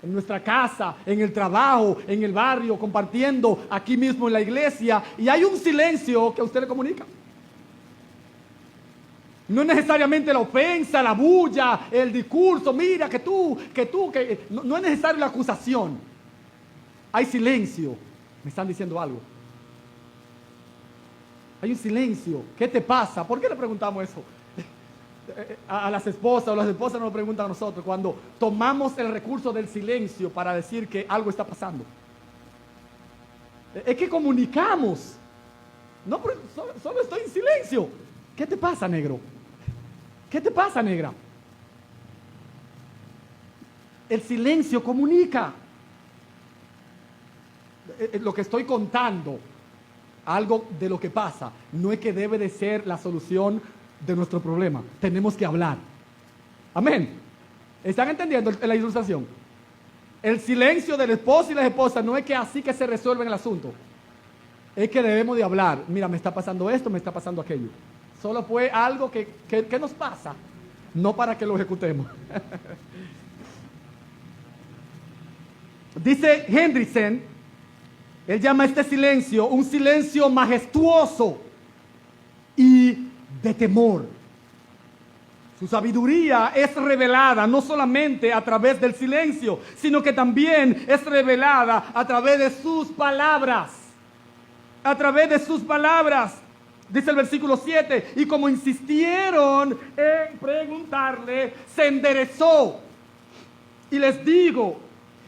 en nuestra casa, en el trabajo, en el barrio, compartiendo aquí mismo en la iglesia, y hay un silencio que a usted le comunica. No es necesariamente la ofensa, la bulla, el discurso, mira que no es necesario la acusación. Hay silencio, me están diciendo algo. Hay un silencio. ¿Qué te pasa? ¿Por qué le preguntamos eso? A las esposas, o las esposas nos lo preguntan a nosotros cuando tomamos el recurso del silencio para decir que algo está pasando. Es que comunicamos. No, solo estoy en silencio. ¿Qué te pasa, negro? ¿Qué te pasa, negra? El silencio comunica. Lo que estoy contando, algo de lo que pasa, no es que debe de ser la solución de nuestro problema. Tenemos que hablar. Amén. ¿Están entendiendo la ilustración? El silencio del esposo y la esposa no es que así que se resuelve el asunto. Es que debemos de hablar. Mira, me está pasando esto, me está pasando aquello. Solo fue algo que nos pasa, no para que lo ejecutemos. Dice Hendrickson, él llama este silencio un silencio majestuoso y de temor. Su sabiduría es revelada no solamente a través del silencio, sino que también es revelada a través de sus palabras. A través de sus palabras. Dice el versículo 7, y como insistieron en preguntarle, se enderezó. Y les digo,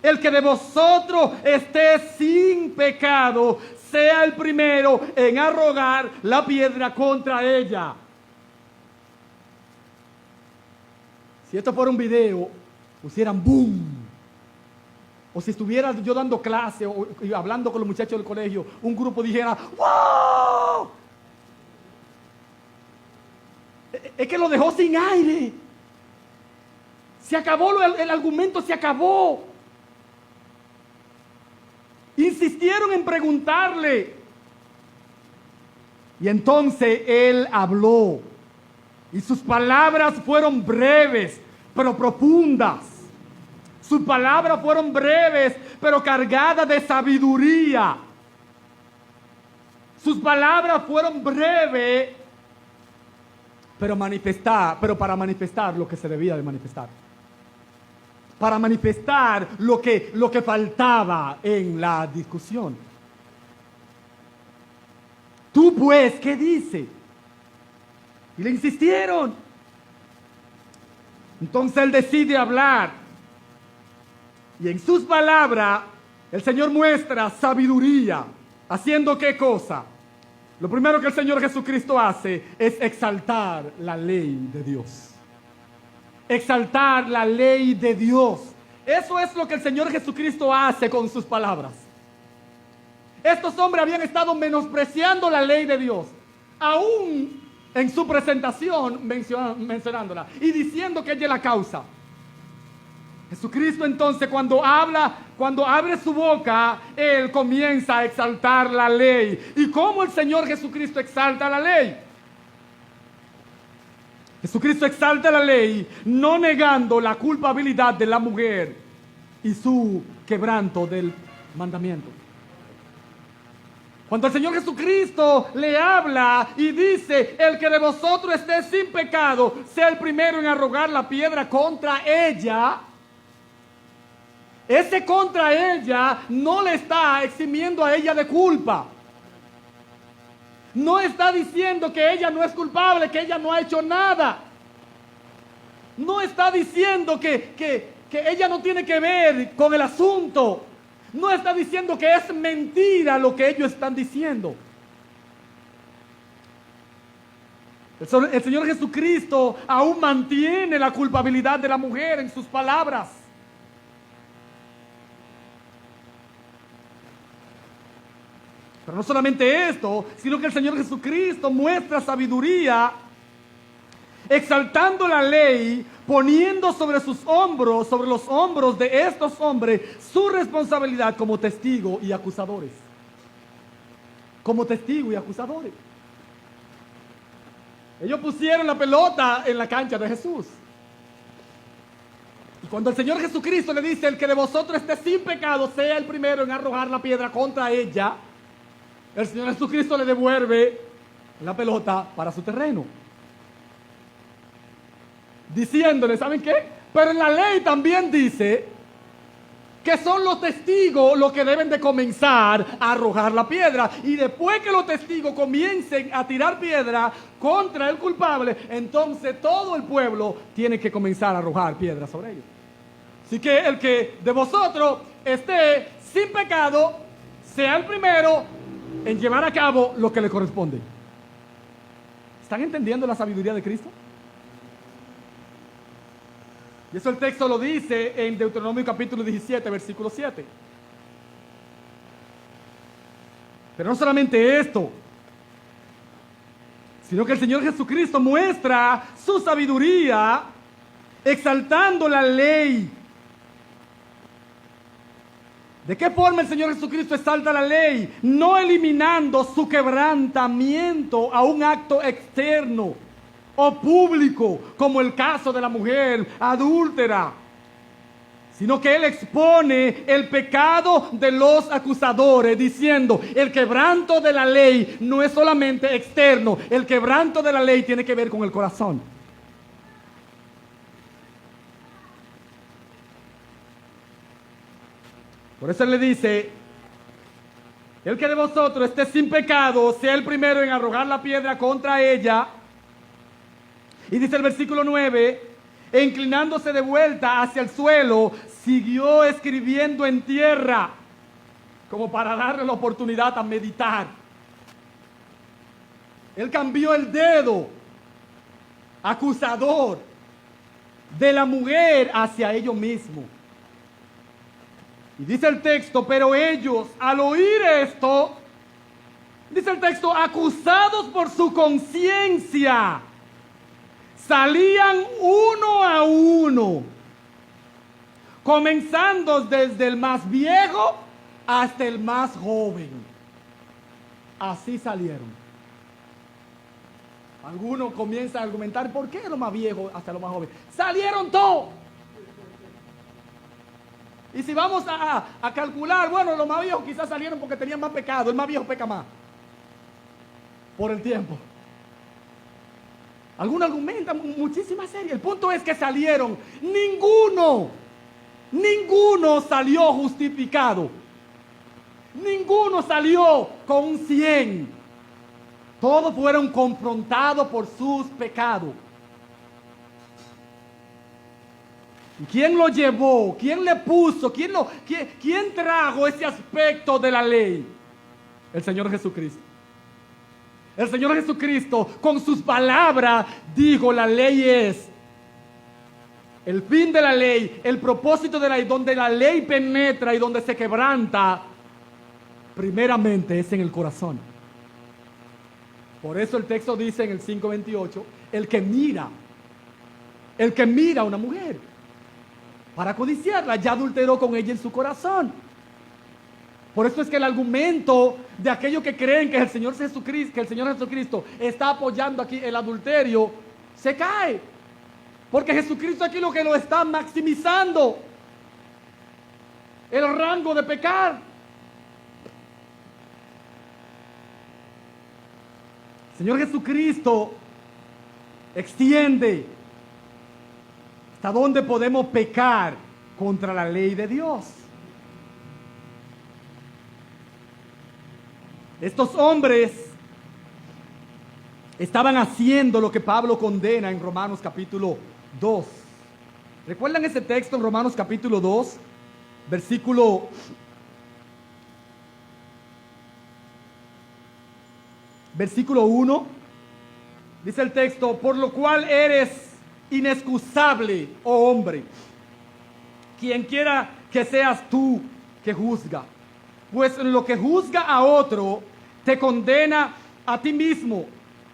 el que de vosotros esté sin pecado, sea el primero en arrojar la piedra contra ella. Si esto fuera un video, pusieran boom. O si estuviera yo dando clase y hablando con los muchachos del colegio, un grupo dijera, ¡wow! Es que lo dejó sin aire. Se acabó el argumento, se acabó. Insistieron en preguntarle. Y entonces él habló. Y sus palabras fueron breves, pero profundas. Sus palabras fueron breves, pero cargadas de sabiduría. Sus palabras fueron breves, pero para manifestar lo que se debía de manifestar. Para manifestar lo que faltaba en la discusión. Tú pues, ¿qué dice? Y le insistieron. Entonces él decide hablar. Y en sus palabras, el Señor muestra sabiduría. ¿Haciendo qué cosa? Lo primero que el Señor Jesucristo hace es exaltar la ley de Dios. Exaltar la ley de Dios. Eso es lo que el Señor Jesucristo hace con sus palabras. Estos hombres habían estado menospreciando la ley de Dios, aún en su presentación mencionándola y diciendo que ella es la causa. Jesucristo entonces cuando abre su boca, Él comienza a exaltar la ley. ¿Y cómo el Señor Jesucristo exalta la ley? Jesucristo exalta la ley no negando la culpabilidad de la mujer y su quebranto del mandamiento. Cuando el Señor Jesucristo le habla y dice, el que de vosotros esté sin pecado, sea el primero en arrojar la piedra contra ella, ese contra ella no le está eximiendo a ella de culpa. No está diciendo que ella no es culpable, que ella no ha hecho nada. No está diciendo que ella no tiene que ver con el asunto. No está diciendo que es mentira lo que ellos están diciendo. El Señor Jesucristo aún mantiene la culpabilidad de la mujer en sus palabras. Pero no solamente esto, sino que el Señor Jesucristo muestra sabiduría, exaltando la ley, poniendo sobre sus hombros, sobre los hombros de estos hombres, su responsabilidad como testigo y acusadores. Como testigo y acusadores. Ellos pusieron la pelota en la cancha de Jesús. Y cuando el Señor Jesucristo le dice, el que de vosotros esté sin pecado, sea el primero en arrojar la piedra contra ella, el Señor Jesucristo le devuelve la pelota para su terreno. Diciéndole, ¿saben qué? Pero en la ley también dice que son los testigos los que deben de comenzar a arrojar la piedra. Y después que los testigos comiencen a tirar piedra contra el culpable, entonces todo el pueblo tiene que comenzar a arrojar piedra sobre ellos. Así que el que de vosotros esté sin pecado, sea el primero en llevar a cabo lo que le corresponde. ¿Están entendiendo la sabiduría de Cristo? Y eso el texto lo dice en Deuteronomio capítulo 17, versículo 7. Pero no solamente esto, sino que el Señor Jesucristo muestra su sabiduría exaltando la ley. ¿De qué forma el Señor Jesucristo exalta la ley? No eliminando su quebrantamiento a un acto externo o público, como el caso de la mujer adúltera, sino que Él expone el pecado de los acusadores, diciendo, el quebranto de la ley no es solamente externo, el quebranto de la ley tiene que ver con el corazón. Por eso Él le dice, el que de vosotros esté sin pecado, sea el primero en arrojar la piedra contra ella. Y dice el versículo 9, e inclinándose de vuelta hacia el suelo, siguió escribiendo en tierra, como para darle la oportunidad a meditar. Él cambió el dedo acusador de la mujer hacia ellos mismos. Y dice el texto, pero ellos al oír esto, dice el texto, acusados por su conciencia, salían uno a uno, comenzando desde el más viejo hasta el más joven. Así salieron. Algunos comienzan a argumentar, ¿por qué lo más viejo hasta lo más joven? Salieron todos. Y si vamos a calcular, bueno, los más viejos quizás salieron porque tenían más pecado. El más viejo peca más por el tiempo. Algunos argumentan muchísimas series. El punto es que salieron. Ninguno salió justificado. Ninguno salió con un 100. Todos fueron confrontados por sus pecados. ¿Quién lo llevó? ¿Quién le puso? ¿Quién trajo ese aspecto de la ley? El Señor Jesucristo. El Señor Jesucristo con sus palabras dijo, la ley es el fin de la ley, el propósito de la ley, donde la ley penetra y donde se quebranta, primeramente es en el corazón. Por eso el texto dice en el 5:28, el que mira a una mujer para codiciarla, ya adulteró con ella en su corazón. Por eso es que el argumento de aquellos que creen que el Señor Jesucristo está apoyando aquí el adulterio, se cae. Porque Jesucristo aquí lo que lo está maximizando, el rango de pecar. El Señor Jesucristo extiende hasta dónde podemos pecar contra la ley de Dios. Estos hombres estaban haciendo lo que Pablo condena en Romanos capítulo 2. ¿Recuerdan ese texto en Romanos capítulo 2? Versículo 1. Dice el texto: por lo cual eres inexcusable, oh hombre, quien quiera que seas tú que juzga. Pues en lo que juzga a otro, te condena a ti mismo,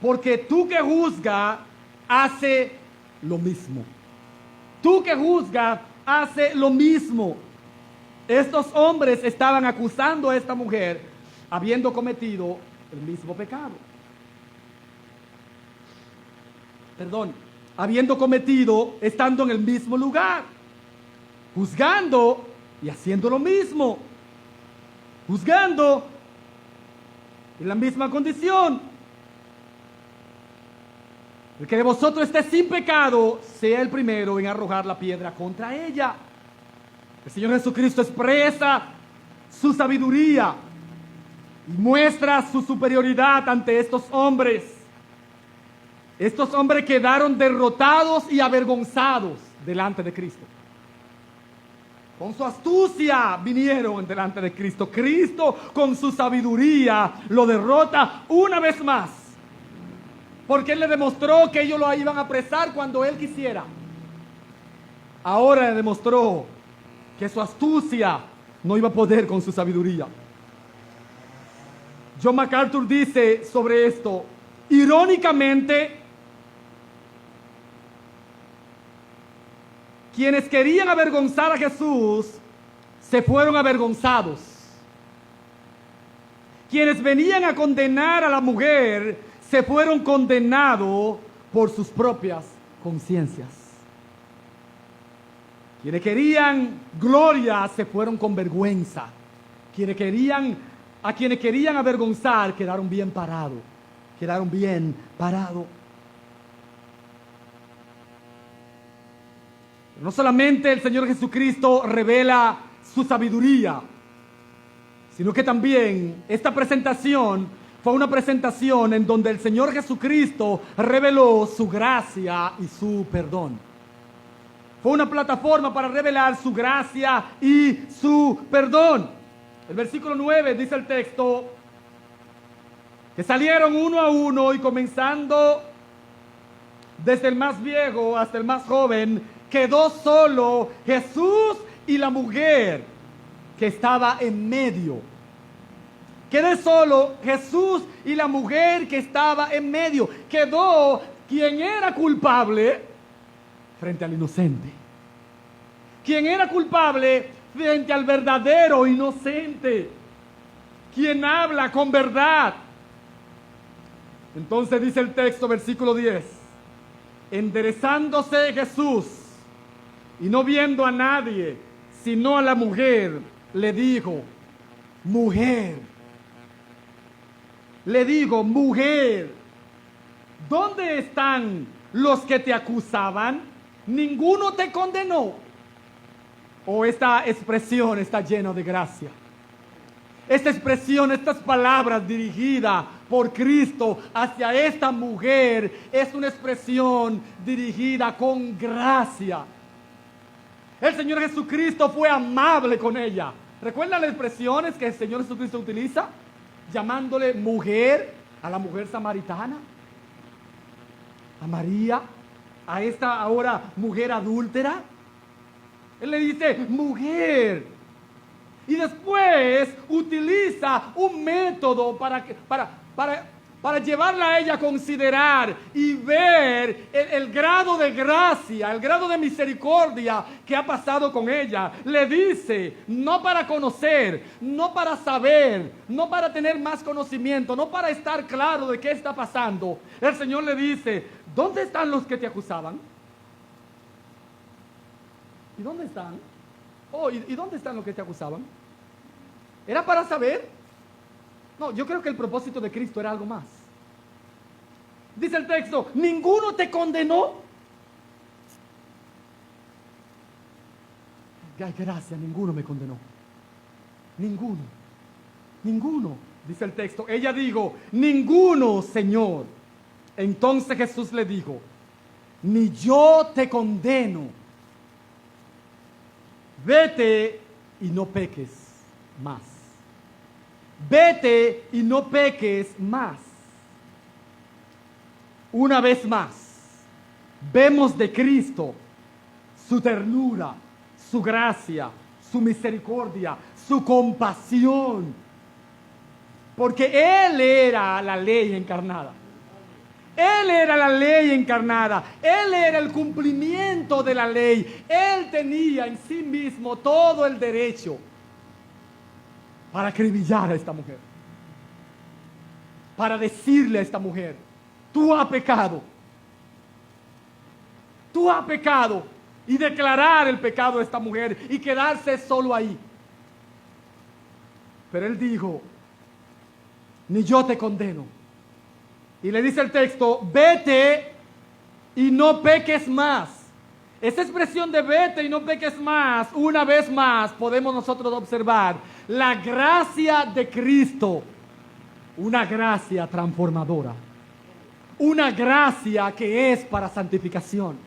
porque tú que juzga, hace lo mismo. Tú que juzga, hace lo mismo. Estos hombres estaban acusando a esta mujer, habiendo cometido el mismo pecado. Habiendo cometido, estando en el mismo lugar, juzgando y haciendo lo mismo. Juzgando en la misma condición. El que de vosotros esté sin pecado, sea el primero en arrojar la piedra contra ella. El Señor Jesucristo expresa su sabiduría y muestra su superioridad ante estos hombres. Estos hombres quedaron derrotados y avergonzados delante de Cristo. Con su astucia vinieron delante de Cristo. Cristo con su sabiduría lo derrota una vez más. Porque Él le demostró que ellos lo iban a apresar cuando Él quisiera. Ahora le demostró que su astucia no iba a poder con su sabiduría. John MacArthur dice sobre esto: irónicamente, quienes querían avergonzar a Jesús se fueron avergonzados. Quienes venían a condenar a la mujer se fueron condenados por sus propias conciencias. Quienes querían gloria se fueron con vergüenza. A quienes querían avergonzar quedaron bien parados. Quedaron bien parados. No solamente el Señor Jesucristo revela su sabiduría, sino que también esta presentación fue una presentación en donde el Señor Jesucristo reveló su gracia y su perdón. Fue una plataforma para revelar su gracia y su perdón. El versículo 9 dice el texto que salieron uno a uno y comenzando desde el más viejo hasta el más joven, quedó solo Jesús y la mujer que estaba en medio. Quedó solo Jesús y la mujer que estaba en medio. Quedó quien era culpable frente al inocente. Quien era culpable frente al verdadero inocente. Quien habla con verdad. Entonces dice el texto, versículo 10. Enderezándose Jesús y no viendo a nadie, sino a la mujer, le dijo: mujer, ¿dónde están los que te acusaban? ¿Ninguno te condenó? O esta expresión está llena de gracia. Esta expresión, estas palabras dirigidas por Cristo hacia esta mujer es una expresión dirigida con gracia. El Señor Jesucristo fue amable con ella. ¿Recuerdan las expresiones que el Señor Jesucristo utiliza? Llamándole mujer a la mujer samaritana, a María, a esta ahora mujer adúltera. Él le dice mujer. Y después utiliza un método para llevarla a ella a considerar y ver el grado de gracia, el grado de misericordia que ha pasado con ella. Le dice, no para conocer, no para saber, no para tener más conocimiento, no para estar claro de qué está pasando. El Señor le dice, ¿dónde están los que te acusaban? ¿Y dónde están? Oh, ¿y dónde están los que te acusaban? ¿Era para saber? No, yo creo que el propósito de Cristo era algo más. Dice el texto, ¿ninguno te condenó? Gracias, ninguno me condenó. Ninguno. Dice el texto, ella dijo, ninguno, Señor. Entonces Jesús le dijo, ni yo te condeno. Vete y no peques más. Vete y no peques más. Una vez más, vemos de Cristo su ternura, su gracia, su misericordia, su compasión. Porque Él era la ley encarnada. Él era la ley encarnada. Él era el cumplimiento de la ley. Él tenía en sí mismo todo el derecho para acribillar a esta mujer. Para decirle a esta mujer, tú has pecado. Tú has pecado. Y declarar el pecado de esta mujer y quedarse solo ahí. Pero Él dijo, ni yo te condeno. Y le dice el texto, vete y no peques más. Esa expresión de vete y no peques más, una vez más podemos nosotros observar la gracia de Cristo. Una gracia transformadora. Una gracia que es para santificación.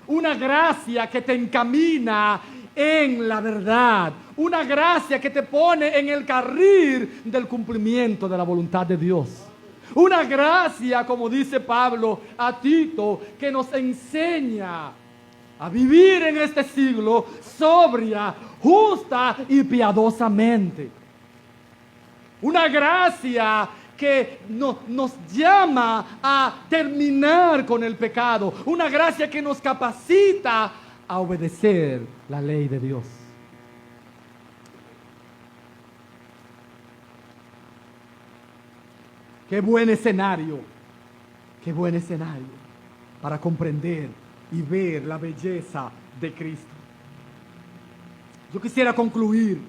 Una gracia que te encamina en la verdad. Una gracia que te pone en el carril del cumplimiento de la voluntad de Dios. Una gracia, como dice Pablo a Tito, que nos enseña a vivir en este siglo sobria, justa y piadosamente. Una gracia que nos llama a terminar con el pecado. Una gracia que nos capacita a obedecer la ley de Dios. Qué buen escenario para comprender y ver la belleza de Cristo. Yo quisiera concluir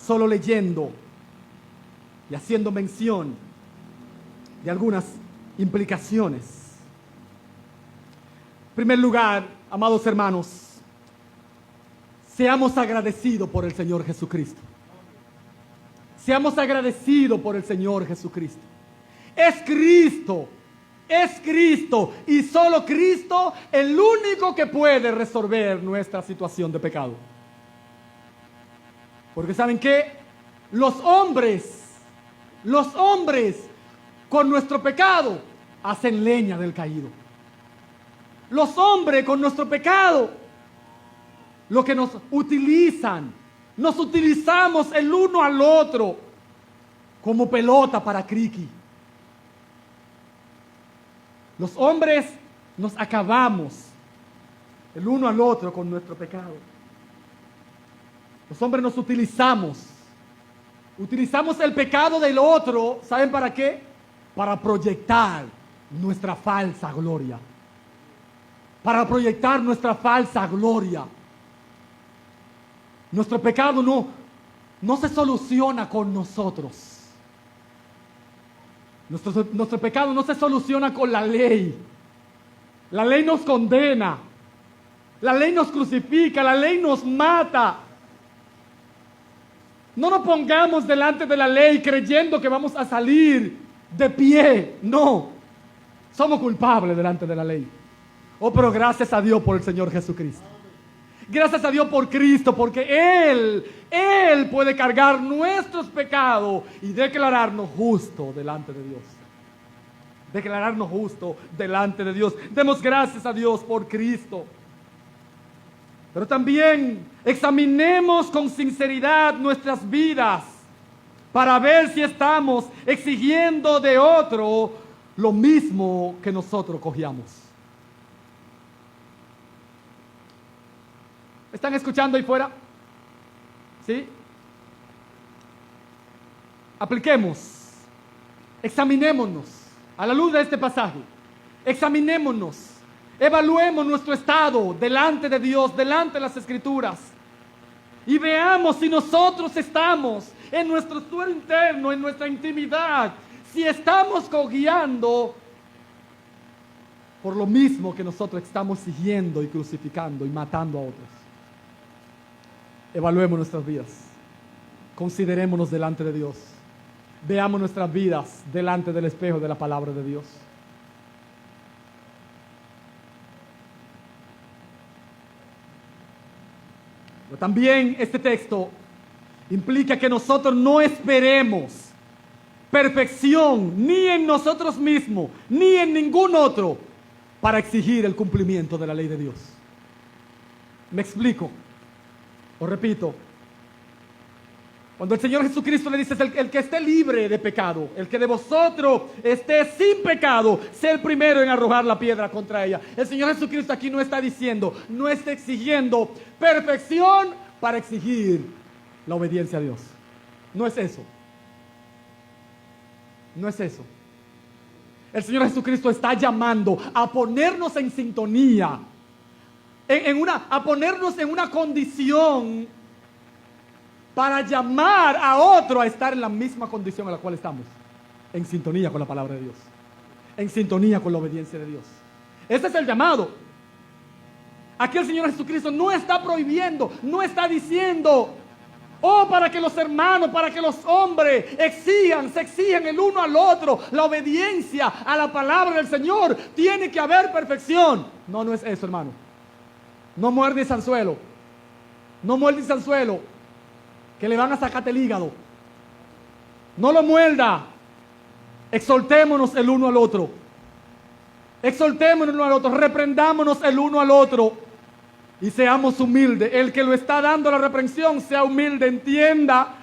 solo leyendo y haciendo mención de algunas implicaciones. En primer lugar, amados hermanos, seamos agradecidos por el Señor Jesucristo. Seamos agradecidos por el Señor Jesucristo. Es Cristo y solo Cristo el único que puede resolver nuestra situación de pecado. Porque ¿saben qué? Los hombres con nuestro pecado hacen leña del caído. Los hombres con nuestro pecado, lo que nos utilizamos el uno al otro como pelota para criqui. Los hombres nos acabamos el uno al otro con nuestro pecado. Los hombres nos utilizamos el pecado del otro, ¿saben para qué? Para proyectar nuestra falsa gloria. Para proyectar nuestra falsa gloria. Nuestro pecado no se soluciona con nosotros. Nuestro pecado no se soluciona con la ley. La ley nos condena. La ley nos crucifica. La ley nos mata. No nos pongamos delante de la ley creyendo que vamos a salir de pie. No. Somos culpables delante de la ley. Oh, pero gracias a Dios por el Señor Jesucristo. Gracias a Dios por Cristo, porque Él puede cargar nuestros pecados y declararnos justos delante de Dios. Declararnos justos delante de Dios. Demos gracias a Dios por Cristo. Pero también examinemos con sinceridad nuestras vidas para ver si estamos exigiendo de otro lo mismo que nosotros cogíamos. ¿Están escuchando ahí fuera? ¿Sí? Apliquemos, examinémonos a la luz de este pasaje. Examinémonos, evaluemos nuestro estado delante de Dios, delante de las Escrituras. Y veamos si nosotros estamos en nuestro suelo interno, en nuestra intimidad, si estamos cojeando por lo mismo que nosotros estamos siguiendo y crucificando y matando a otros. Evaluemos nuestras vidas. Considerémonos delante de Dios. veamos nuestras vidas delante del espejo de la palabra de Dios. Pero también este texto implica que nosotros no esperemos perfección ni en nosotros mismos, ni en ningún otro, para exigir el cumplimiento de la ley de Dios. ¿Me explico? Os repito. Cuando el Señor Jesucristo le dice, el que esté libre de pecado, el que de vosotros esté sin pecado, sea el primero en arrojar la piedra contra ella. El Señor Jesucristo aquí no está diciendo, no está exigiendo perfección para exigir la obediencia a Dios. No es eso. No es eso. El Señor Jesucristo está llamando a ponernos en sintonía, a ponernos en una condición para llamar a otro a estar en la misma condición en la cual estamos, en sintonía con la palabra de Dios, en sintonía con la obediencia de Dios. Ese es el llamado. Aquí el Señor Jesucristo no está prohibiendo, no está diciendo, para que los hermanos, para que los hombres se exijan el uno al otro la obediencia a la palabra del Señor. Tiene que haber perfección. No, no es eso, hermano. No muerdes anzuelo. No muerdes anzuelo, que le van a sacarte el hígado. No lo muerda. Exhortémonos el uno al otro. Exhortémonos el uno al otro. Reprendámonos el uno al otro. Y seamos humildes. El que lo está dando la reprensión, sea humilde, entienda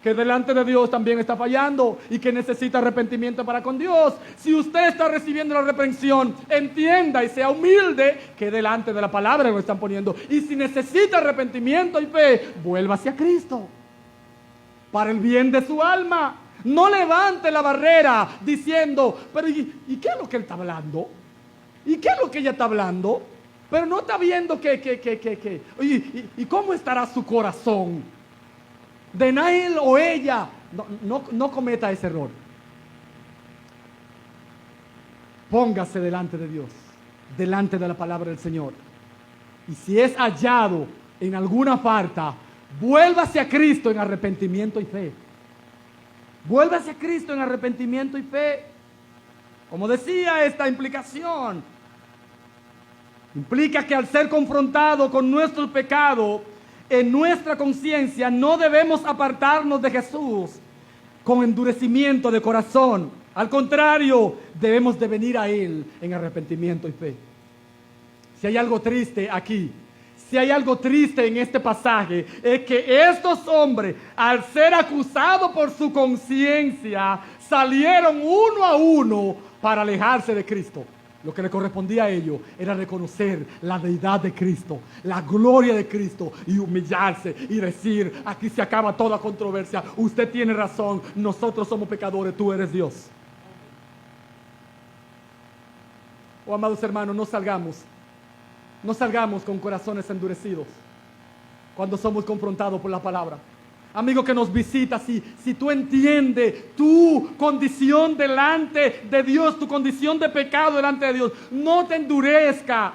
que delante de Dios también está fallando y que necesita arrepentimiento para con Dios. Si usted está recibiendo la reprensión, entienda y sea humilde que delante de la palabra lo están poniendo. Y si necesita arrepentimiento y fe, vuelva hacia Cristo para el bien de su alma. No levante la barrera diciendo, pero ¿y qué es lo que él está hablando? ¿Y qué es lo que ella está hablando? Pero no está viendo que. Oye, ¿y cómo estará su corazón? De él o ella. No cometa ese error. Póngase delante de Dios, delante de la palabra del Señor. Y si es hallado en alguna falta, vuélvase a Cristo en arrepentimiento y fe. Vuélvase a Cristo en arrepentimiento y fe. Como decía, esta implicación implica que al ser confrontado con nuestro pecado en nuestra conciencia, no debemos apartarnos de Jesús con endurecimiento de corazón. Al contrario, debemos de venir a Él en arrepentimiento y fe. Si hay algo triste aquí, si hay algo triste en este pasaje, es que estos hombres, al ser acusados por su conciencia, salieron uno a uno para alejarse de Cristo. Lo que le correspondía a ellos era reconocer la deidad de Cristo, la gloria de Cristo y humillarse y decir, aquí se acaba toda controversia, usted tiene razón, nosotros somos pecadores, tú eres Dios. Amados hermanos, no salgamos con corazones endurecidos cuando somos confrontados por la palabra. Amigo que nos visita, si tú entiendes tu condición delante de Dios, tu condición de pecado delante de Dios, no te endurezca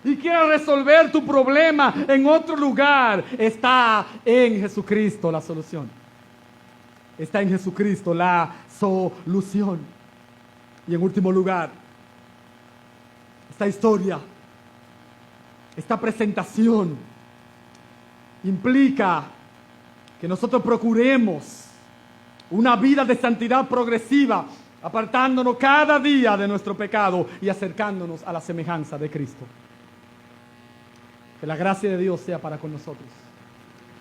y quieras resolver tu problema en otro lugar. Está en Jesucristo la solución. Está en Jesucristo la solución. Y en último lugar, esta historia, esta presentación implica que nosotros procuremos una vida de santidad progresiva, apartándonos cada día de nuestro pecado y acercándonos a la semejanza de Cristo. Que la gracia de Dios sea para con nosotros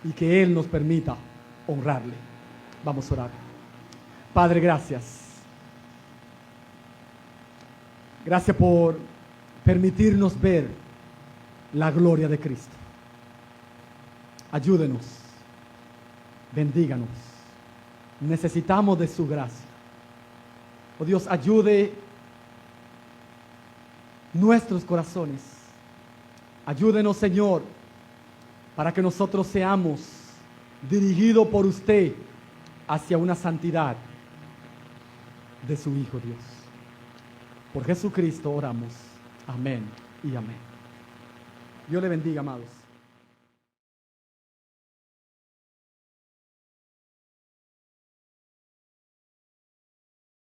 y que Él nos permita honrarle. Vamos a orar. Padre, gracias. Gracias por permitirnos ver la gloria de Cristo. Ayúdenos. Bendíganos. Necesitamos de su gracia. Oh Dios, ayude nuestros corazones. Ayúdenos, Señor, para que nosotros seamos dirigidos por usted hacia una santidad de su Hijo Dios. Por Jesucristo oramos. Amén y amén. Dios le bendiga, amados.